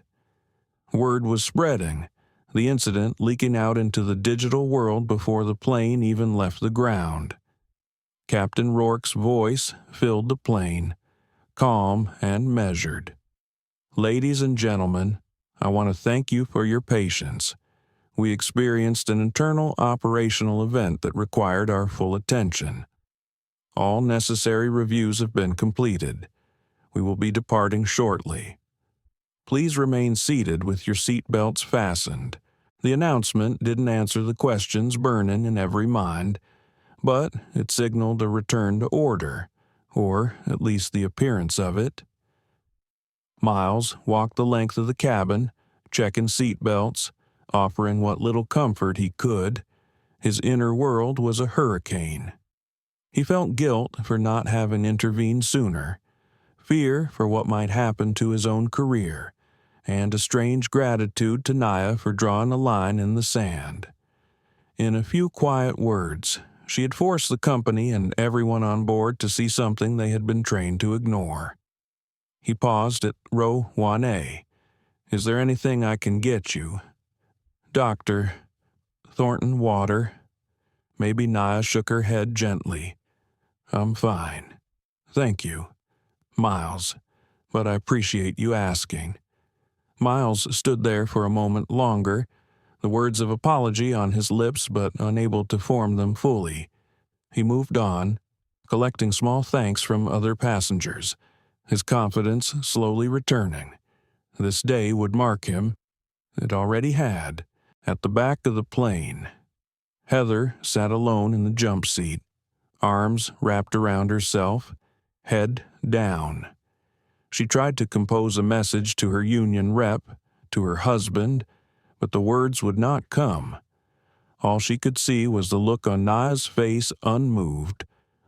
Word was spreading, the incident leaking out into the digital world before the plane even left the ground. Captain Rourke's voice filled the plane, calm and measured. Ladies and gentlemen, I want to thank you for your patience. We experienced an internal operational event that required our full attention. All necessary reviews have been completed. We will be departing shortly. Please remain seated with your seat belts fastened. The announcement didn't answer the questions burning in every mind, but it signaled a return to order, or at least the appearance of it. Miles walked the length of the cabin, checking seat belts, offering what little comfort he could. His inner world was a hurricane. He felt guilt for not having intervened sooner, fear for what might happen to his own career, and a strange gratitude to Nia for drawing a line in the sand. In a few quiet words, she had forced the company and everyone on board to see something they had been trained to ignore. He paused at row 1A. Is there anything I can get you? Doctor, Thornton, water. Maybe Nia shook her head gently. I'm fine. Thank you. Miles, but I appreciate you asking. Miles stood there for a moment longer, the words of apology on his lips but unable to form them fully. He moved on, collecting small thanks from other passengers, his confidence slowly returning. This day would mark him. It already had. At the back of the plane, Heather sat alone in the jump seat, arms wrapped around herself, head down. She tried to compose a message to her union rep, to her husband, but the words would not come. All she could see was the look on Nia's face, unmoved,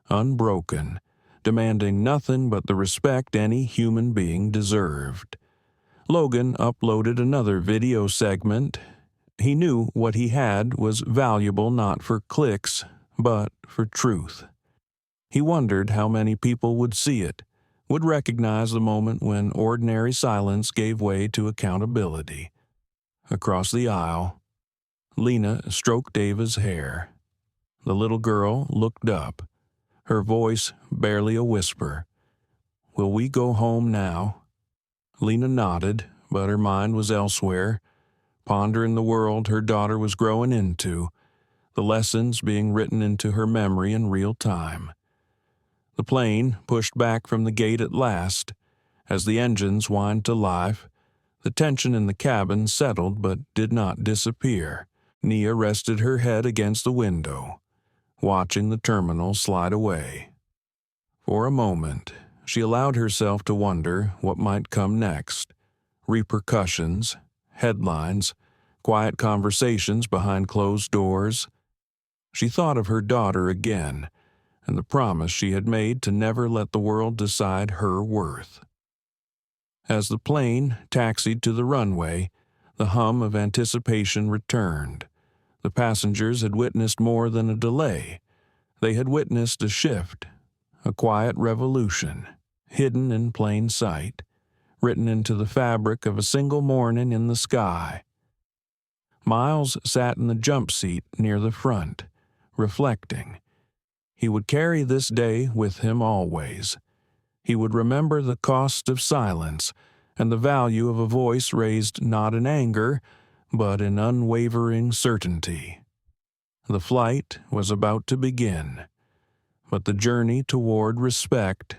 unbroken, demanding nothing but the respect any human being deserved. Logan uploaded another video segment. He knew what he had was valuable not for clicks, but for truth. He wondered how many people would see it, would recognize the moment when ordinary silence gave way to accountability. Across the aisle, Lena stroked Ava's hair. The little girl looked up, her voice barely a whisper. "Will we go home now?" Lena nodded, but her mind was elsewhere, pondering the world her daughter was growing into, the lessons being written into her memory in real time. The plane pushed back from the gate at last. As the engines whined to life, the tension in the cabin settled but did not disappear. Nia rested her head against the window, watching the terminal slide away. For a moment, she allowed herself to wonder what might come next. Repercussions, headlines, quiet conversations behind closed doors. She thought of her daughter again, and the promise she had made to never let the world decide her worth. As the plane taxied to the runway, the hum of anticipation returned. The passengers had witnessed more than a delay. They had witnessed a shift, a quiet revolution, hidden in plain sight, written into the fabric of a single morning in the sky. Miles sat in the jump seat near the front, reflecting. He would carry this day with him always. He would remember the cost of silence and the value of a voice raised not in anger, but in unwavering certainty. The flight was about to begin, but the journey toward respect,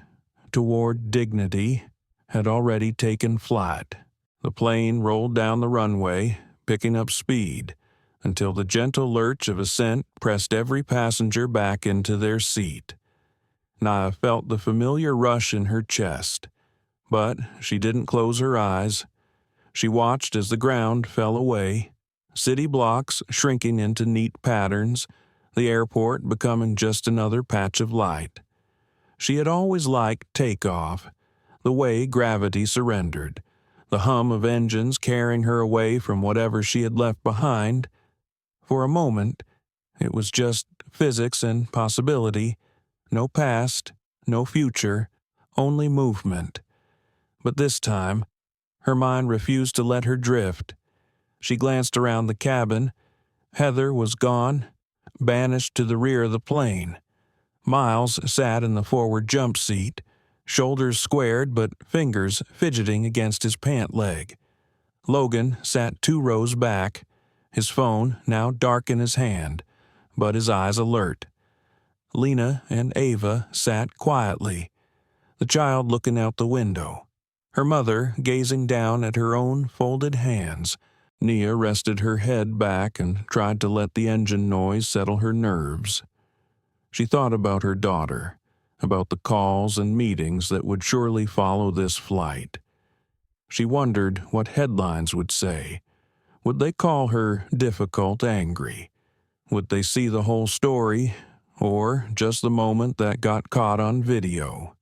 toward dignity, had already taken flight. The plane rolled down the runway, picking up speed, until the gentle lurch of ascent pressed every passenger back into their seat. Nia felt the familiar rush in her chest, but she didn't close her eyes. She watched as the ground fell away, city blocks shrinking into neat patterns, the airport becoming just another patch of light. She had always liked takeoff, the way gravity surrendered, the hum of engines carrying her away from whatever she had left behind. For a moment, it was just physics and possibility, no past, no future, only movement. But this time, her mind refused to let her drift. She glanced around the cabin. Heather was gone, banished to the rear of the plane. Miles sat in the forward jump seat, shoulders squared but fingers fidgeting against his pant leg. Logan sat 2 rows back, his phone now dark in his hand, but his eyes alert. Lena and Ava sat quietly, the child looking out the window, her mother gazing down at her own folded hands. Nia rested her head back and tried to let the engine noise settle her nerves. She thought about her daughter, about the calls and meetings that would surely follow this flight. She wondered what headlines would say. Would they call her difficult, angry? Would they see the whole story, or just the moment that got caught on video?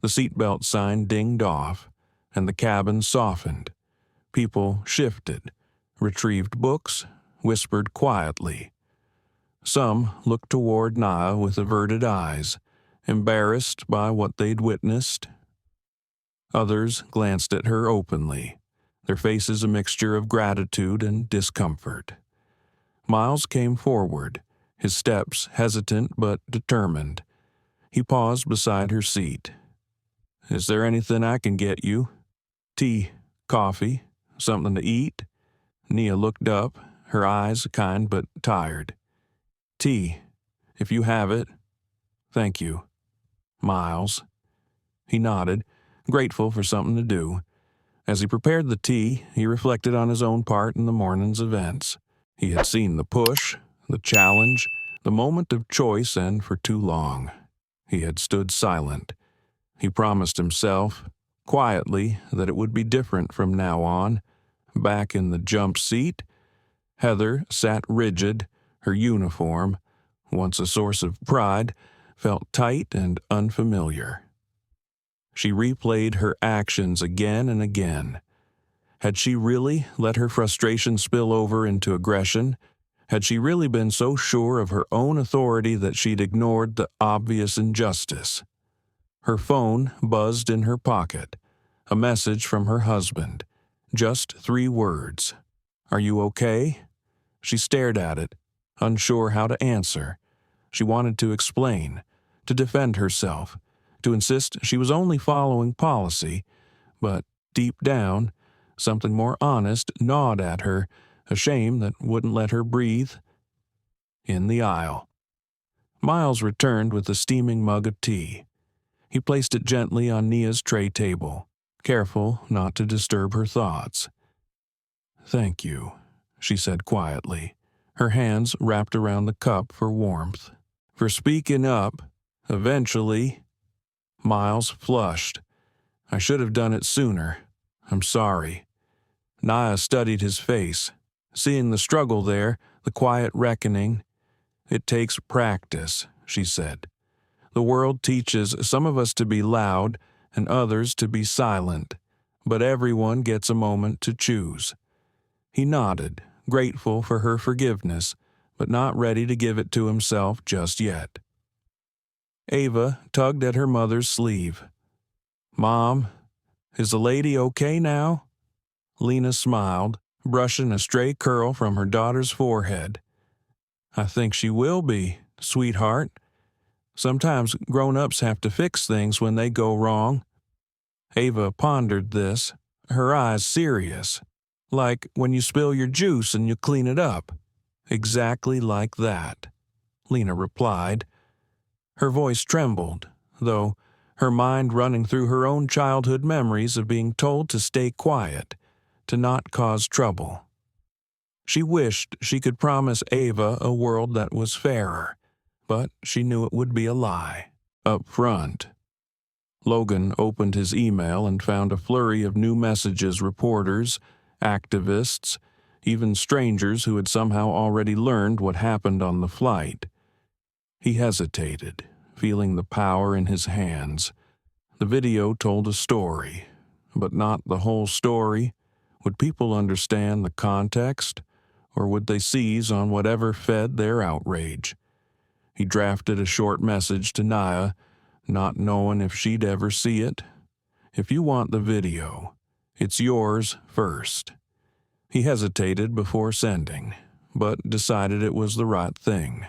The seatbelt sign dinged off, and the cabin softened. People shifted, retrieved books, whispered quietly. Some looked toward Nia with averted eyes, embarrassed by what they'd witnessed. Others glanced at her openly, their faces a mixture of gratitude and discomfort. Miles came forward, his steps hesitant but determined. He paused beside her seat. "Is there anything I can get you? Tea, coffee, something to eat?" Nia looked up, her eyes kind but tired. "Tea, if you have it." "Thank you." "Miles." He nodded, grateful for something to do. As he prepared the tea, he reflected on his own part in the morning's events. He had seen the push, the challenge, the moment of choice, and for too long. He had stood silent. He promised himself, quietly, that it would be different from now on. Back in the jump seat, Heather sat rigid, her uniform, once a source of pride, felt tight and unfamiliar. She replayed her actions again and again. Had she really let her frustration spill over into aggression? Had she really been so sure of her own authority that she'd ignored the obvious injustice? Her phone buzzed in her pocket. A message from her husband. Just 3 words. "Are you okay?" She stared at it, unsure how to answer. She wanted to explain, to defend herself, to insist she was only following policy, but deep down, something more honest gnawed at her, a shame that wouldn't let her breathe. In the aisle. Miles returned with a steaming mug of tea. He placed it gently on Nia's tray table, careful not to disturb her thoughts. "Thank you," she said quietly, her hands wrapped around the cup for warmth. "For speaking up, eventually." Miles flushed. "I should have done it sooner. I'm sorry." Nia studied his face, seeing the struggle there, the quiet reckoning. "It takes practice," she said. "The world teaches some of us to be loud and others to be silent, but everyone gets a moment to choose." He nodded, grateful for her forgiveness, but not ready to give it to himself just yet. Ava tugged at her mother's sleeve. "Mom, is the lady okay now?" Lena smiled, brushing a stray curl from her daughter's forehead. "I think she will be, sweetheart. Sometimes grown-ups have to fix things when they go wrong." Ava pondered this, her eyes serious. "Like when you spill your juice and you clean it up." "Exactly like that," Lena replied. Her voice trembled, though, her mind running through her own childhood memories of being told to stay quiet, to not cause trouble. She wished she could promise Ava a world that was fairer, but she knew it would be a lie. Up front. Logan opened his email and found a flurry of new messages, reporters, activists, even strangers who had somehow already learned what happened on the flight. He hesitated, feeling the power in his hands. The video told a story, but not the whole story. Would people understand the context, or would they seize on whatever fed their outrage? He drafted a short message to Nia, not knowing if she'd ever see it. "If you want the video, it's yours first." He hesitated before sending, but decided it was the right thing.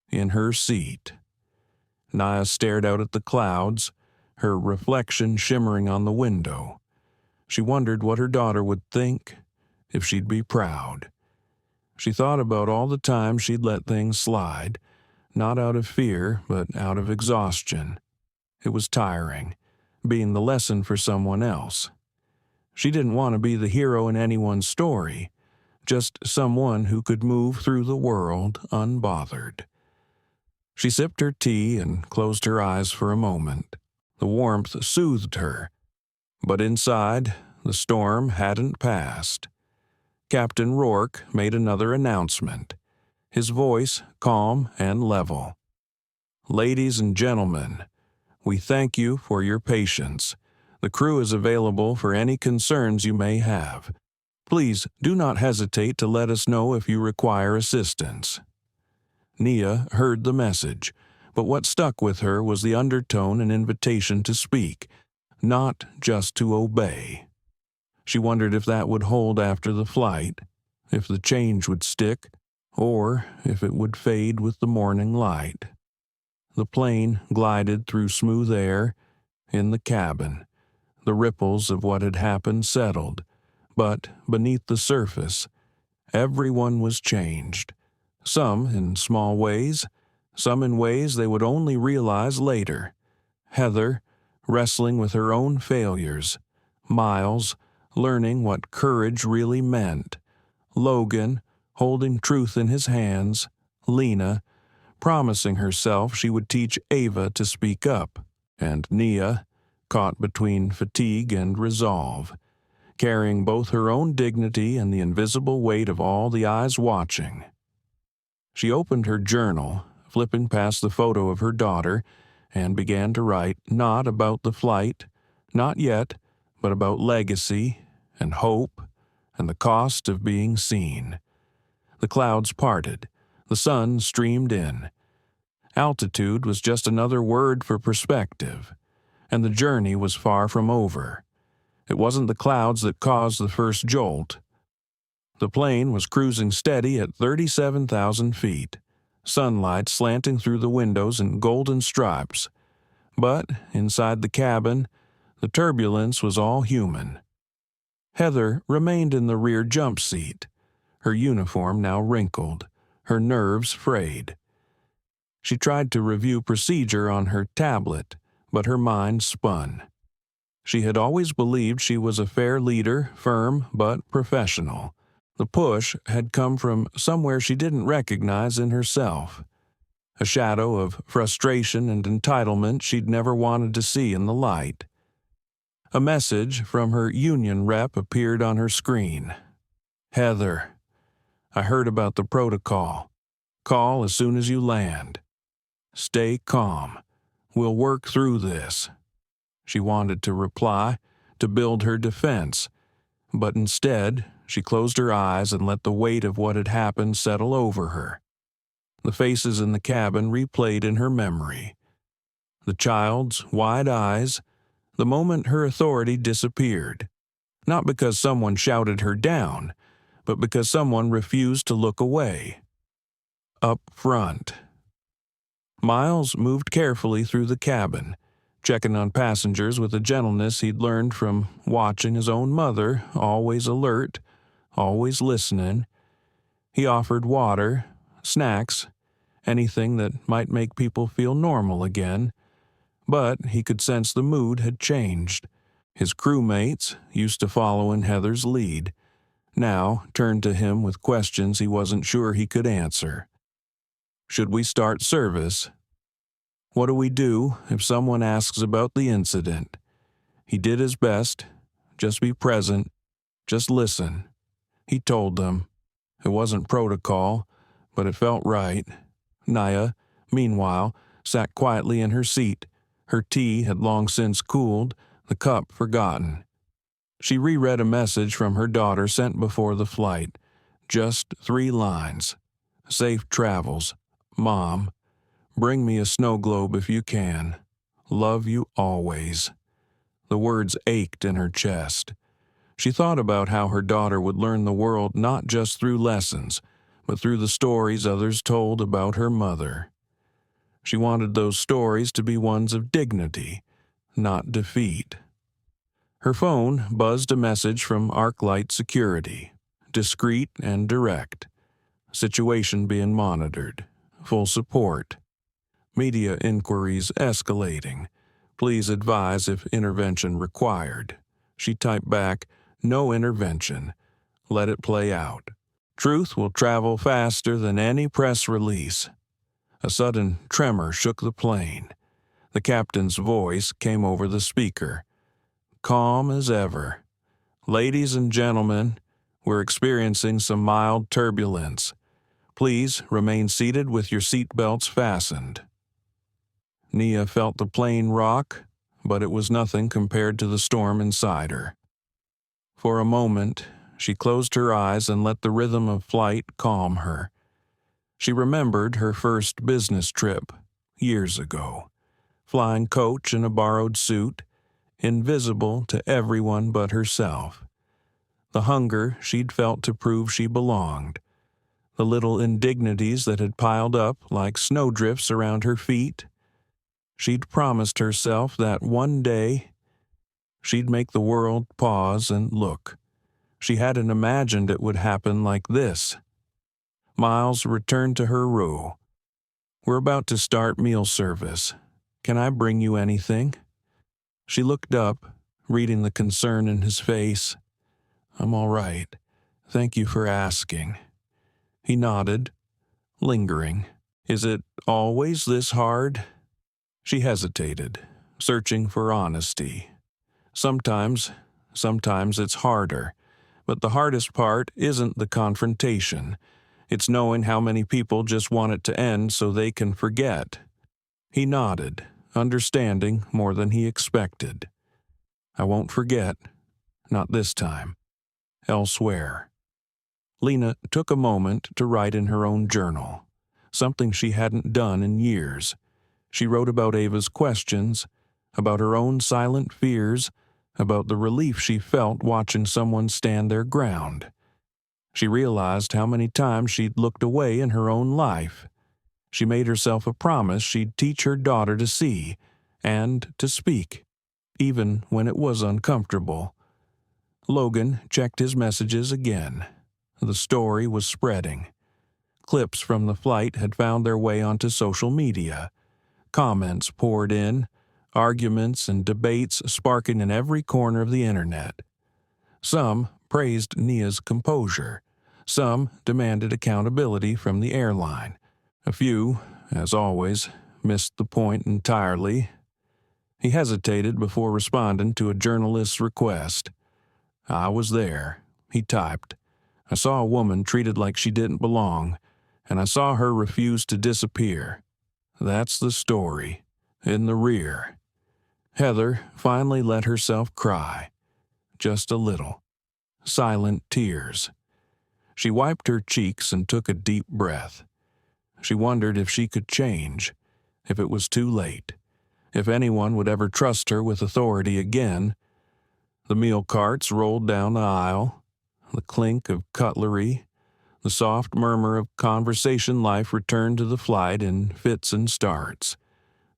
In her seat. Nia stared out at the clouds, her reflection shimmering on the window. She wondered what her daughter would think, if she'd be proud. She thought about all the times she'd let things slide, not out of fear, but out of exhaustion. It was tiring, being the lesson for someone else. She didn't want to be the hero in anyone's story, just someone who could move through the world unbothered. She sipped her tea and closed her eyes for a moment. The warmth soothed her. But inside, the storm hadn't passed. Captain Rourke made another announcement, his voice calm and level. "Ladies and gentlemen, we thank you for your patience. The crew is available for any concerns you may have. Please do not hesitate to let us know if you require assistance." Nia heard the message, but what stuck with her was the undertone and invitation to speak, not just to obey. She wondered if that would hold after the flight, if the change would stick, or if it would fade with the morning light. The plane glided through smooth air. In the cabin, the ripples of what had happened settled, but beneath the surface, everyone was changed. Some in small ways, some in ways they would only realize later. Heather, wrestling with her own failures. Miles, learning what courage really meant. Logan, holding truth in his hands. Lena, promising herself she would teach Ava to speak up. And Nia, caught between fatigue and resolve, carrying both her own dignity and the invisible weight of all the eyes watching. She opened her journal, flipping past the photo of her daughter, and began to write not about the flight, not yet, but about legacy and hope and the cost of being seen. The clouds parted. The sun streamed in. Altitude was just another word for perspective, and the journey was far from over. It wasn't the clouds that caused the first jolt. The plane was cruising steady at 37,000 feet, sunlight slanting through the windows in golden stripes. But inside the cabin, the turbulence was all human. Heather remained in the rear jump seat, her uniform now wrinkled, her nerves frayed. She tried to review procedure on her tablet, but her mind spun. She had always believed she was a fair leader, firm but professional. The push had come from somewhere she didn't recognize in herself, a shadow of frustration and entitlement she'd never wanted to see in the light. A message from her union rep appeared on her screen. "Heather, I heard about the protocol. Call as soon as you land. Stay calm. We'll work through this." She wanted to reply, to build her defense, but instead she closed her eyes and let the weight of what had happened settle over her. The faces in the cabin replayed in her memory. The child's wide eyes, the moment her authority disappeared, not because someone shouted her down, but because someone refused to look away. Up front. Miles moved carefully through the cabin, checking on passengers with a gentleness he'd learned from watching his own mother, always alert, always listening. He offered water, snacks, anything that might make people feel normal again, but he could sense the mood had changed. His crewmates, used to following Heather's lead, now turned to him with questions he wasn't sure he could answer. Should we start service? What do we do if someone asks about the incident? He did his best. Just be present. Just listen. He told them. It wasn't protocol, but it felt right. Naya, meanwhile, sat quietly in her seat. Her tea had long since cooled, the cup forgotten. She reread a message from her daughter sent before the flight. Just 3 lines. "Safe travels. Mom. Bring me a snow globe if you can. Love you always." The words ached in her chest. She thought about how her daughter would learn the world not just through lessons, but through the stories others told about her mother. She wanted those stories to be ones of dignity, not defeat. Her phone buzzed a message from ArcLight Security, discreet and direct. Situation being monitored. Full support. Media inquiries escalating. Please advise if intervention required. She typed back, "No intervention. Let it play out. Truth will travel faster than any press release." A sudden tremor shook the plane. The captain's voice came over the speaker. Calm as ever. "Ladies and gentlemen, we're experiencing some mild turbulence. Please remain seated with your seat belts fastened." Nia felt the plane rock, but it was nothing compared to the storm inside her. For a moment, she closed her eyes and let the rhythm of flight calm her. She remembered her first business trip, years ago. Flying coach in a borrowed suit, invisible to everyone but herself. The hunger she'd felt to prove she belonged. The little indignities that had piled up like snowdrifts around her feet. She'd promised herself that one day she'd make the world pause and look. She hadn't imagined it would happen like this. Miles returned to her row. "We're about to start meal service. Can I bring you anything?" She looked up, reading the concern in his face. "I'm all right. Thank you for asking." He nodded, lingering. "Is it always this hard?" She hesitated, searching for honesty. Sometimes it's harder, but the hardest part isn't the confrontation. It's knowing how many people just want it to end so they can forget. He nodded, understanding more than he expected. "I won't forget. Not this time. Elsewhere." Lena took a moment to write in her own journal, something she hadn't done in years. She wrote about Ava's questions, about her own silent fears, about the relief she felt watching someone stand their ground. She realized how many times she'd looked away in her own life. She made herself a promise she'd teach her daughter to see and to speak, even when it was uncomfortable. Logan checked his messages again. The story was spreading. Clips from the flight had found their way onto social media. Comments poured in, arguments and debates sparking in every corner of the internet. Some praised Nia's composure. Some demanded accountability from the airline. A few, as always, missed the point entirely. He hesitated before responding to a journalist's request. "I was there," he typed. "I saw a woman treated like she didn't belong, and I saw her refuse to disappear. That's the story. In the rear." Heather finally let herself cry. Just a little. Silent tears. She wiped her cheeks and took a deep breath. She wondered if she could change, if it was too late, if anyone would ever trust her with authority again. The meal carts rolled down the aisle, the clink of cutlery, the soft murmur of conversation life returned to the flight in fits and starts.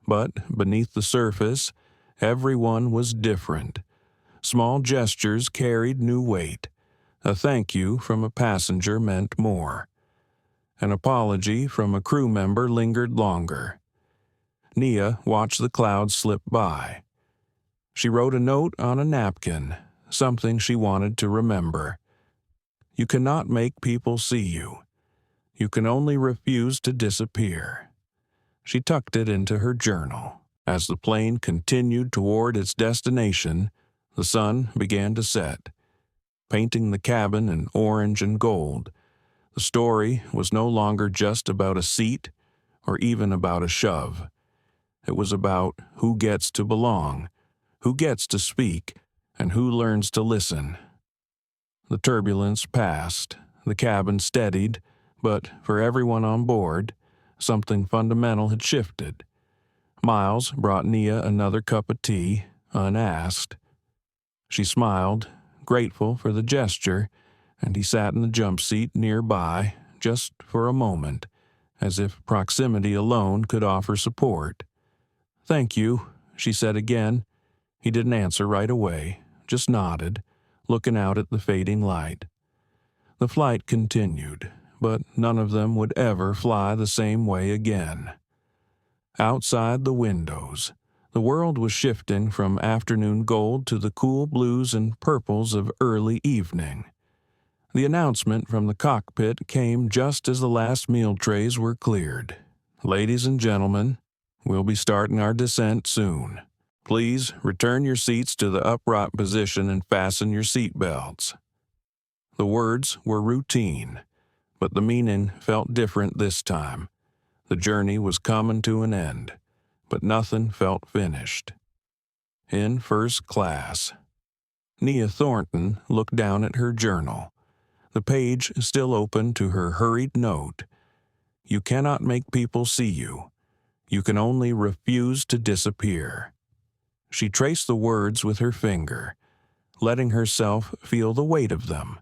But beneath the surface, everyone was different. Small gestures carried new weight. A thank you from a passenger meant more. An apology from a crew member lingered longer. Nia watched the clouds slip by. She wrote a note on a napkin, something she wanted to remember. You cannot make people see you. You can only refuse to disappear. She tucked it into her journal. As the plane continued toward its destination, the sun began to set, painting the cabin in orange and gold. The story was no longer just about a seat or even about a shove. It was about who gets to belong, who gets to speak, and who learns to listen. The turbulence passed, the cabin steadied, but for everyone on board, something fundamental had shifted. Miles brought Nia another cup of tea, unasked. She smiled, grateful for the gesture, and he sat in the jump seat nearby, just for a moment, as if proximity alone could offer support. "Thank you," she said again. He didn't answer right away, just nodded, looking out at the fading light. The flight continued, but none of them would ever fly the same way again. Outside the windows, the world was shifting from afternoon gold to the cool blues and purples of early evening. The announcement from the cockpit came just as the last meal trays were cleared. "Ladies and gentlemen, we'll be starting our descent soon. Please return your seats to the upright position and fasten your seat belts." The words were routine, but the meaning felt different this time. The journey was coming to an end, but nothing felt finished. In first class. Nia Thornton looked down at her journal, the page still open to her hurried note. You cannot make people see you. You can only refuse to disappear. She traced the words with her finger, letting herself feel the weight of them.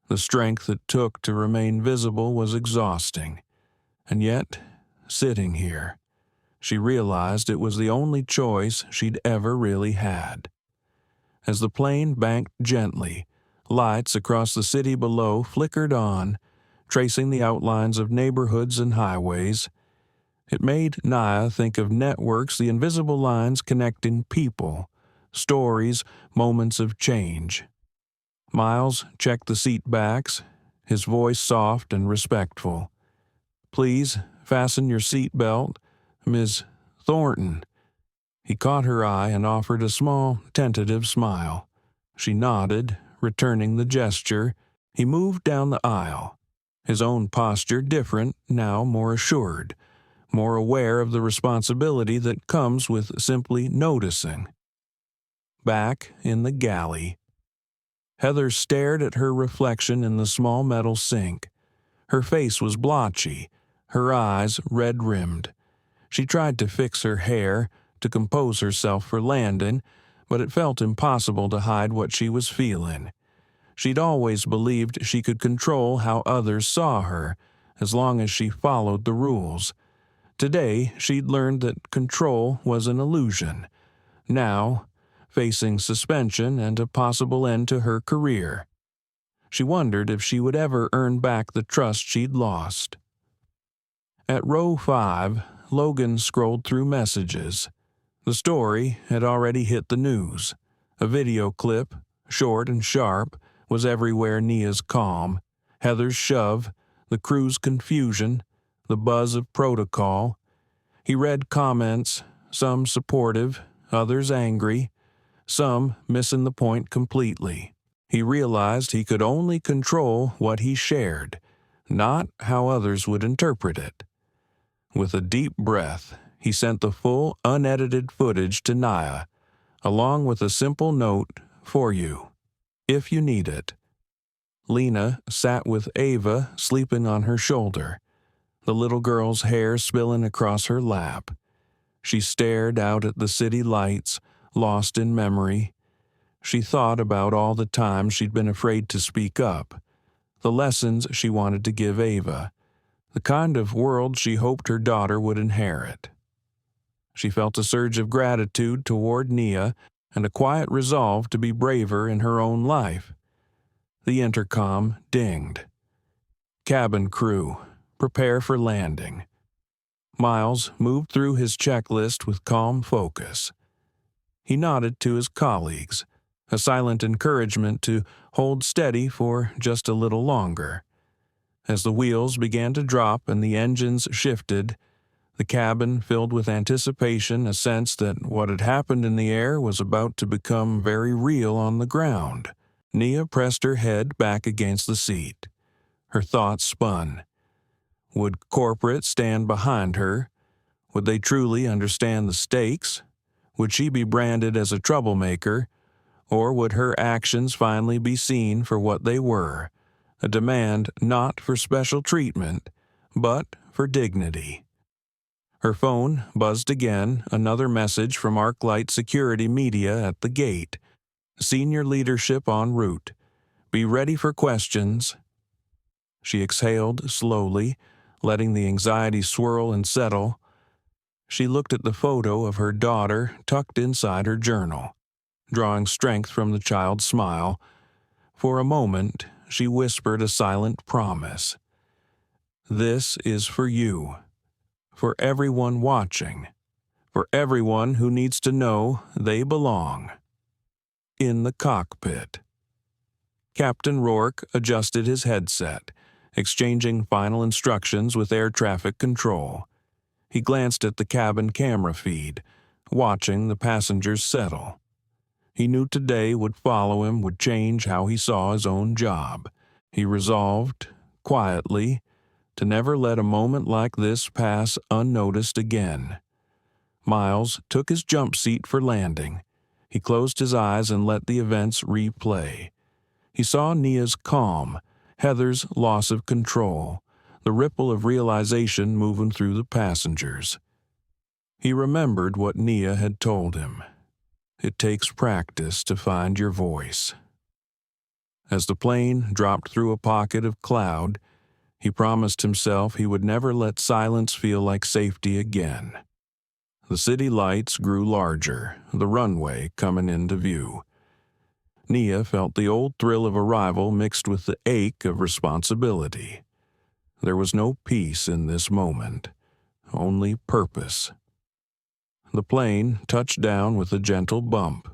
The strength it took to remain visible was exhausting. And yet, sitting here, she realized it was the only choice she'd ever really had. As the plane banked gently, lights across the city below flickered on, tracing the outlines of neighborhoods and highways. It made Nia think of networks, the invisible lines connecting people, stories, moments of change. Miles checked the seat backs, his voice soft and respectful. "Please fasten your seat belt, Ms. Thornton." He caught her eye and offered a small, tentative smile. She nodded, returning the gesture. He moved down the aisle, his own posture different, now more assured, more aware of the responsibility that comes with simply noticing. Back in the galley, Heather stared at her reflection in the small metal sink. Her face was blotchy, her eyes red-rimmed. She tried to fix her hair, to compose herself for landing, but it felt impossible to hide what she was feeling. She'd always believed she could control how others saw her, as long as she followed the rules. Today, she'd learned that control was an illusion. Now, facing suspension and a possible end to her career, she wondered if she would ever earn back the trust she'd lost. At row 5, Logan scrolled through messages. The story had already hit the news. A video clip, short and sharp, was everywhere. Nia's calm, Heather's shove, the crew's confusion, the buzz of protocol. He read comments, some supportive, others angry, some missing the point completely. He realized he could only control what he shared, not how others would interpret it. With a deep breath, he sent the full, unedited footage to Nia, along with a simple note, "For you, if you need it." Lena sat with Ava sleeping on her shoulder, the little girl's hair spilling across her lap. She stared out at the city lights, lost in memory. She thought about all the times she'd been afraid to speak up, the lessons she wanted to give Ava, the kind of world she hoped her daughter would inherit. She felt a surge of gratitude toward Nia and a quiet resolve to be braver in her own life. The intercom dinged. Cabin crew, prepare for landing. Miles moved through his checklist with calm focus. He nodded to his colleagues, a silent encouragement to hold steady for just a little longer. As the wheels began to drop and the engines shifted, the cabin filled with anticipation, a sense that what had happened in the air was about to become very real on the ground. Nia pressed her head back against the seat. Her thoughts spun. Would corporate stand behind her? Would they truly understand the stakes? Would she be branded as a troublemaker? Or would her actions finally be seen for what they were? A demand not for special treatment, but for dignity. Her phone buzzed again, another message from ArcLight Security Media at the gate. Senior leadership en route. Be ready for questions. She exhaled slowly, letting the anxiety swirl and settle. She looked at the photo of her daughter tucked inside her journal, drawing strength from the child's smile. For a moment, she whispered a silent promise. This is for you, for everyone watching, for everyone who needs to know they belong. In the cockpit. Captain Rourke adjusted his headset, exchanging final instructions with air traffic control. He glanced at the cabin camera feed, watching the passengers settle. He knew today would follow him would change how he saw his own job. He resolved, quietly, to never let a moment like this pass unnoticed again. Miles took his jump seat for landing. He closed his eyes and let the events replay. He saw Nia's calm, Heather's loss of control, the ripple of realization moving through the passengers. He remembered what Nia had told him. It takes practice to find your voice. As the plane dropped through a pocket of cloud, he promised himself he would never let silence feel like safety again. The city lights grew larger, the runway coming into view. Nia felt the old thrill of arrival mixed with the ache of responsibility. There was no peace in this moment, only purpose. The plane touched down with a gentle bump,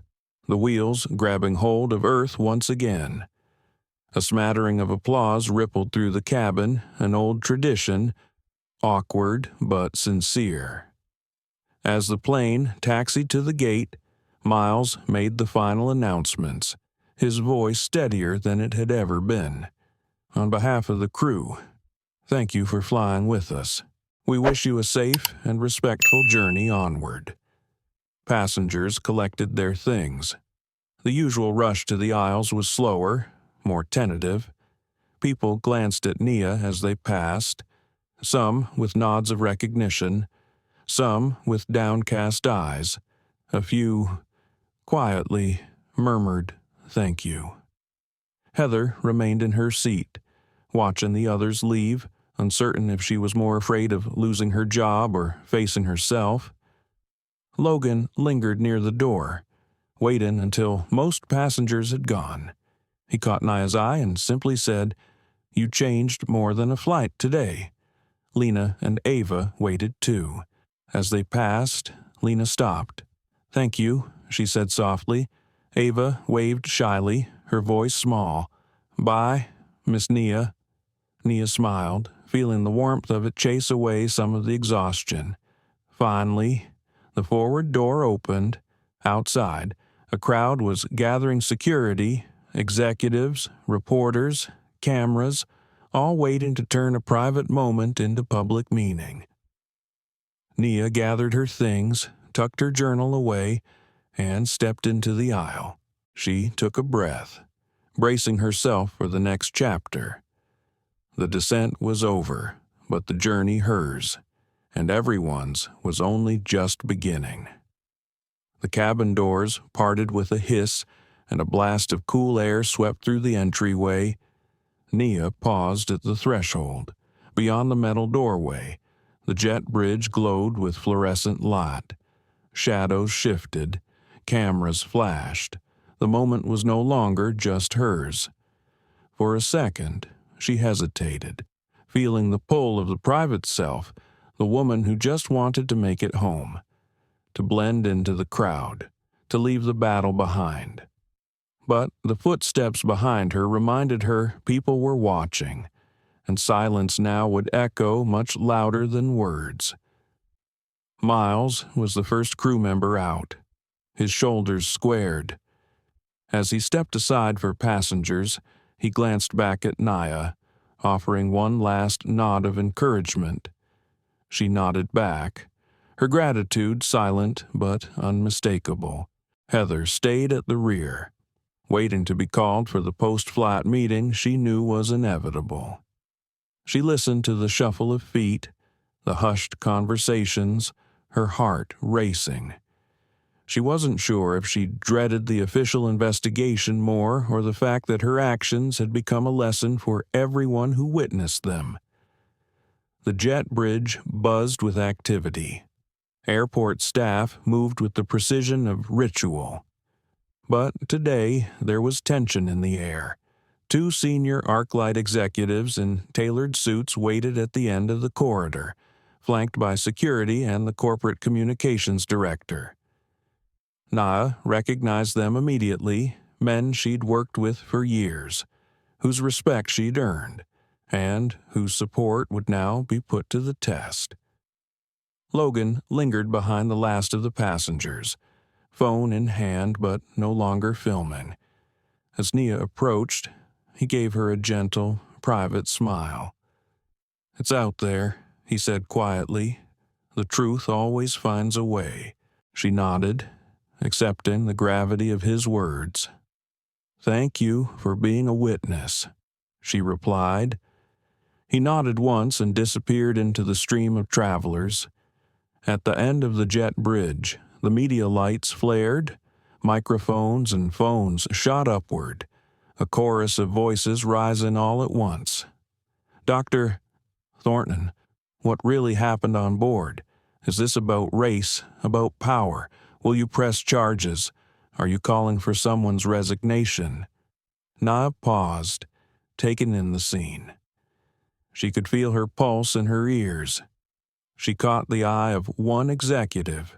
the wheels grabbing hold of earth once again. A smattering of applause rippled through the cabin, an old tradition, awkward but sincere. As the plane taxied to the gate, Miles made the final announcements, his voice steadier than it had ever been. On behalf of the crew, thank you for flying with us. We wish you a safe and respectful journey onward. Passengers collected their things. The usual rush to the aisles was slower, more tentative. People glanced at Nia as they passed, some with nods of recognition, some with downcast eyes. A few, quietly, murmured, "Thank you." Heather remained in her seat, watching the others leave, uncertain if she was more afraid of losing her job or facing herself. Logan lingered near the door, waiting until most passengers had gone. He caught Nia's eye and simply said, "You changed more than a flight today." Lena and Ava waited too. As they passed, Lena stopped. "Thank you," she said softly. Ava waved shyly, her voice small. "Bye, Miss Nia." Nia smiled, feeling the warmth of it chase away some of the exhaustion. Finally, the forward door opened. Outside, a crowd was gathering security, executives, reporters, cameras, all waiting to turn a private moment into public meaning. Nia gathered her things, tucked her journal away, and stepped into the aisle. She took a breath, bracing herself for the next chapter. The descent was over, but the journey hers, and everyone's was only just beginning. The cabin doors parted with a hiss, and a blast of cool air swept through the entryway. Nia paused at the threshold. Beyond the metal doorway, the jet bridge glowed with fluorescent light. Shadows shifted, cameras flashed. The moment was no longer just hers. For a second, she hesitated, feeling the pull of the private self, the woman who just wanted to make it home, to blend into the crowd, to leave the battle behind. But the footsteps behind her reminded her people were watching, and silence now would echo much louder than words. Miles was the first crew member out, his shoulders squared. As he stepped aside for passengers, he glanced back at Nia, offering one last nod of encouragement. She nodded back, her gratitude silent but unmistakable. Heather stayed at the rear, waiting to be called for the post-flight meeting she knew was inevitable. She listened to the shuffle of feet, the hushed conversations, her heart racing. She wasn't sure if she dreaded the official investigation more or the fact that her actions had become a lesson for everyone who witnessed them. The jet bridge buzzed with activity. Airport staff moved with the precision of ritual. But today there was tension in the air. Two senior ArcLight executives in tailored suits waited at the end of the corridor, flanked by security and the corporate communications director. Nia recognized them immediately, men she'd worked with for years, whose respect she'd earned, and whose support would now be put to the test. Logan lingered behind the last of the passengers, phone in hand but no longer filming. As Nia approached, he gave her a gentle, private smile. "It's out there," he said quietly. "The truth always finds a way." She nodded, accepting the gravity of his words. "Thank you for being a witness," she replied. He nodded once and disappeared into the stream of travelers. At the end of the jet bridge, the media lights flared, microphones and phones shot upward, a chorus of voices rising all at once. "Dr. Thornton, what really happened on board? Is this about race, about power? Will you press charges? Are you calling for someone's resignation?" Nia paused, taking in the scene. She could feel her pulse in her ears. She caught the eye of one executive,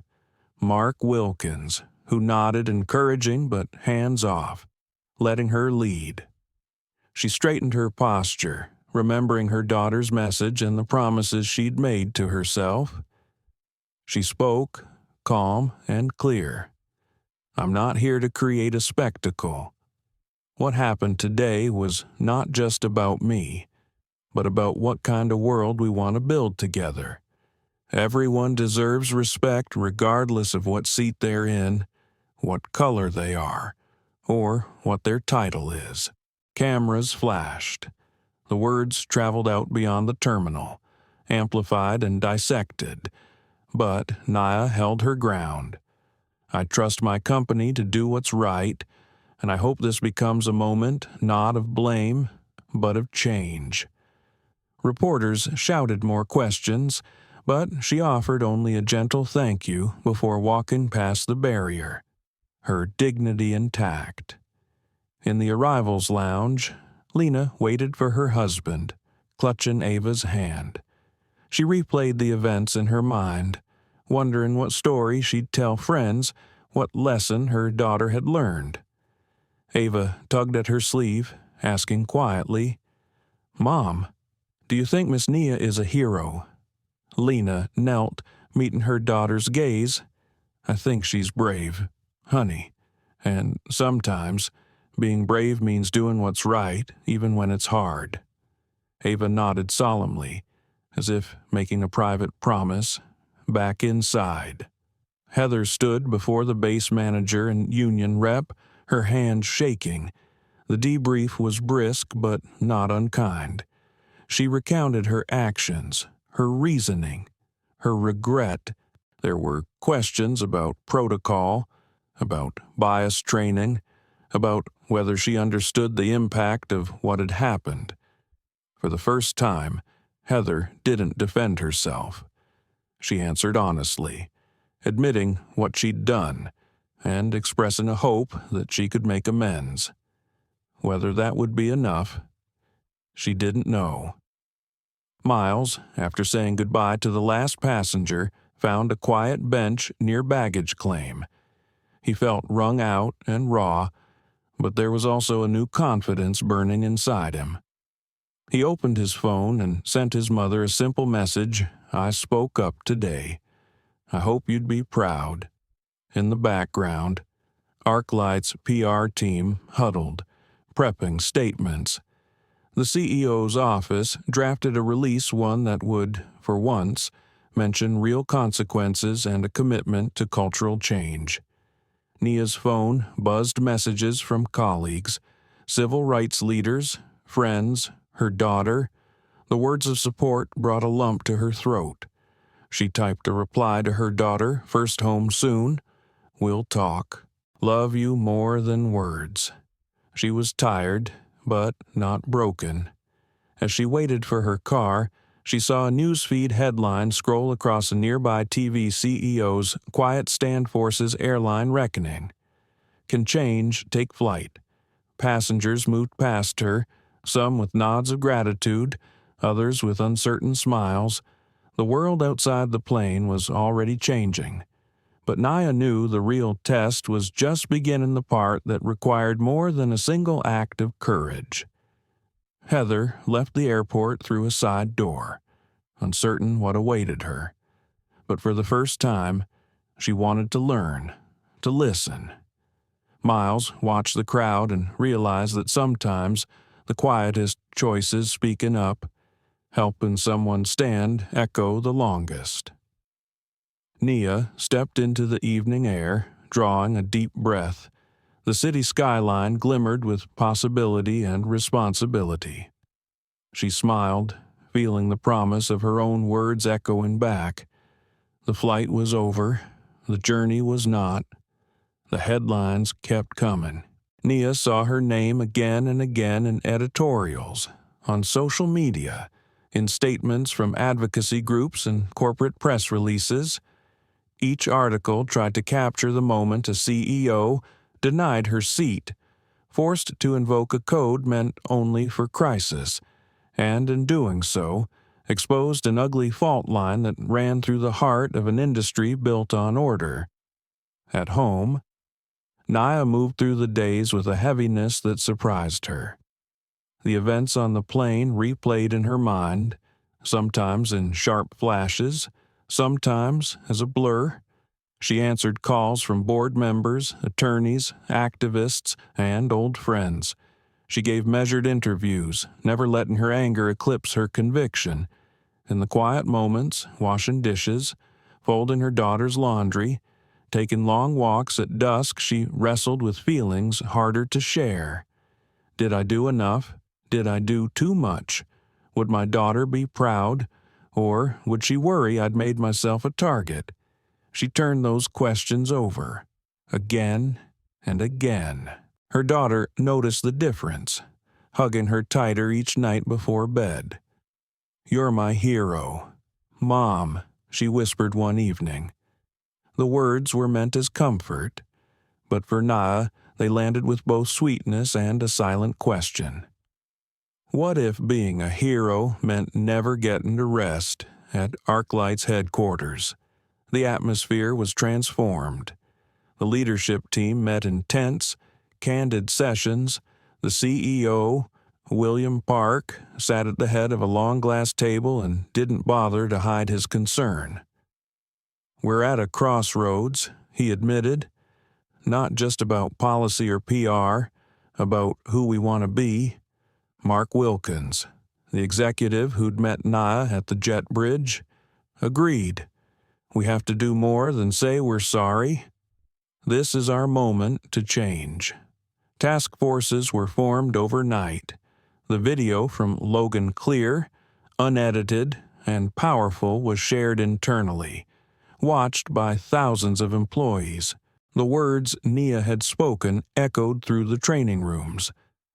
Mark Wilkins, who nodded encouraging but hands off, letting her lead. She straightened her posture, remembering her daughter's message and the promises she'd made to herself. She spoke, calm and clear. "I'm not here to create a spectacle. What happened today was not just about me, but about what kind of world we want to build together. Everyone deserves respect regardless of what seat they're in, what color they are, or what their title is. Cameras flashed. The words traveled out beyond the terminal, amplified and dissected, but Naya held her ground. I trust my company to do what's right, and I hope this becomes a moment not of blame, but of change. Reporters shouted more questions, but she offered only a gentle thank you before walking past the barrier, her dignity intact. In the arrivals lounge, Lena waited for her husband, clutching Ava's hand. She replayed the events in her mind, wondering what story she'd tell friends, what lesson her daughter had learned. Ava tugged at her sleeve, asking quietly, "Mom, do you think Miss Nia is a hero?" Lena knelt, meeting her daughter's gaze. "I think she's brave, honey, and sometimes being brave means doing what's right, even when it's hard." Ava nodded solemnly, as if making a private promise, back inside. Heather stood before the base manager and union rep, her hands shaking. The debrief was brisk but not unkind. She recounted her actions, her reasoning, her regret. There were questions about protocol, about bias training, about whether she understood the impact of what had happened. For the first time, Heather didn't defend herself. She answered honestly, admitting what she'd done, and expressing a hope that she could make amends. Whether that would be enough, she didn't know. Miles, after saying goodbye to the last passenger, found a quiet bench near baggage claim. He felt wrung out and raw, but there was also a new confidence burning inside him. He opened his phone and sent his mother a simple message, "I spoke up today. I hope you'd be proud." In the background, ArcLight's PR team huddled, prepping statements. The CEO's office drafted a release, one that would, for once, mention real consequences and a commitment to cultural change. Nia's phone buzzed messages from colleagues, civil rights leaders, friends, her daughter. The words of support brought a lump to her throat. She typed a reply to her daughter, first home soon. "We'll talk. Love you more than words." She was tired, but not broken. As she waited for her car, she saw a newsfeed headline scroll across a nearby TV CEO's Quiet Stand Forces airline reckoning. Can change take flight. Passengers moved past her, some with nods of gratitude, others with uncertain smiles. The world outside the plane was already changing. But Naya knew the real test was just beginning, the part that required more than a single act of courage. Heather left the airport through a side door, uncertain what awaited her. But for the first time, she wanted to learn, to listen. Miles watched the crowd and realized that sometimes the quietest choices, speaking up, helping someone stand, echo the longest. Nia stepped into the evening air, drawing a deep breath. The city skyline glimmered with possibility and responsibility. She smiled, feeling the promise of her own words echoing back. The flight was over. The journey was not. The headlines kept coming. Nia saw her name again and again in editorials, on social media, in statements from advocacy groups and corporate press releases. Each article tried to capture the moment a CEO denied her seat, forced to invoke a code meant only for crisis, and in doing so, exposed an ugly fault line that ran through the heart of an industry built on order. At home, Naya moved through the days with a heaviness that surprised her. The events on the plane replayed in her mind, sometimes in sharp flashes, sometimes as a blur. She answered calls from board members, attorneys, activists, and old friends. She gave measured interviews, never letting her anger eclipse her conviction. In the quiet moments, washing dishes, folding her daughter's laundry, Taking long walks at dusk, she wrestled with feelings harder to share. Did I do enough? Did I do too much? Would my daughter be proud? Or would she worry I'd made myself a target? She turned those questions over, again and again. Her daughter noticed the difference, hugging her tighter each night before bed. "You're my hero. Mom," she whispered one evening. The words were meant as comfort, but for Nia, they landed with both sweetness and a silent question. What if being a hero meant never getting to rest at ArcLight's headquarters? The atmosphere was transformed. The leadership team met in tense, candid sessions. The CEO, William Park, sat at the head of a long glass table and didn't bother to hide his concern. "We're at a crossroads," he admitted. "Not just about policy or PR, about who we want to be." Mark Wilkins, the executive who'd met Nia at the jet bridge, agreed. "We have to do more than say we're sorry. This is our moment to change." Task forces were formed overnight. The video from Logan Clear, unedited and powerful, was shared internally, watched by thousands of employees. The words Nia had spoken echoed through the training rooms.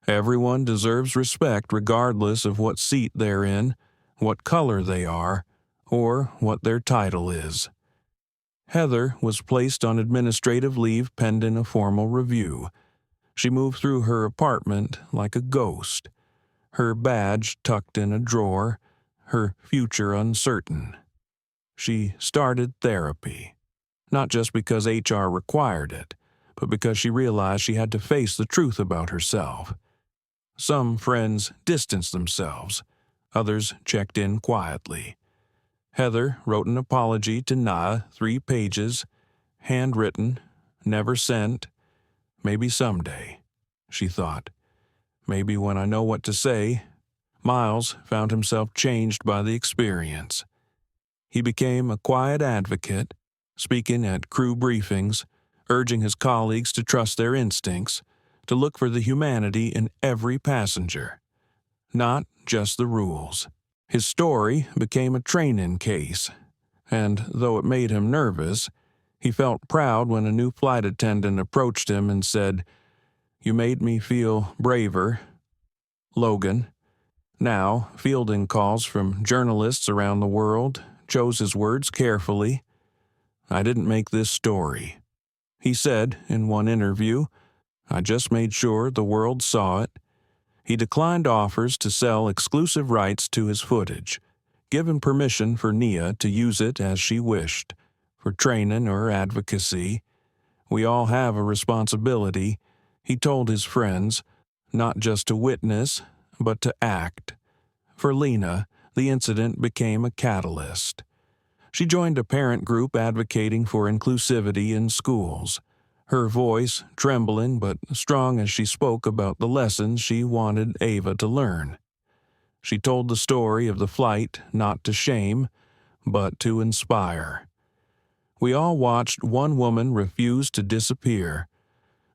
Everyone deserves respect regardless of what seat they're in, what color they are, or what their title is. Heather was placed on administrative leave pending a formal review. She moved through her apartment like a ghost, her badge tucked in a drawer, her future uncertain. She started therapy, not just because HR required it, but because she realized she had to face the truth about herself. Some friends distanced themselves, others checked in quietly. Heather wrote an apology to Nia, 3 pages, handwritten, never sent. Maybe someday, she thought. Maybe when I know what to say. Miles found himself changed by the experience. He became a quiet advocate, speaking at crew briefings, urging his colleagues to trust their instincts, to look for the humanity in every passenger, not just the rules. His story became a training case, and though it made him nervous, he felt proud when a new flight attendant approached him and said, "You made me feel braver." Logan, now fielding calls from journalists around the world, chose his words carefully. "I didn't make this story," he said in one interview. "I just made sure the world saw it." He declined offers to sell exclusive rights to his footage, given permission for Nia to use it as she wished, for training or advocacy. "We all have a responsibility," he told his friends, "not just to witness, but to act." For Lena, the incident became a catalyst. She joined a parent group advocating for inclusivity in schools, her voice trembling but strong as she spoke about the lessons she wanted Ava to learn. She told the story of the flight not to shame, but to inspire. We all watched one woman refuse to disappear.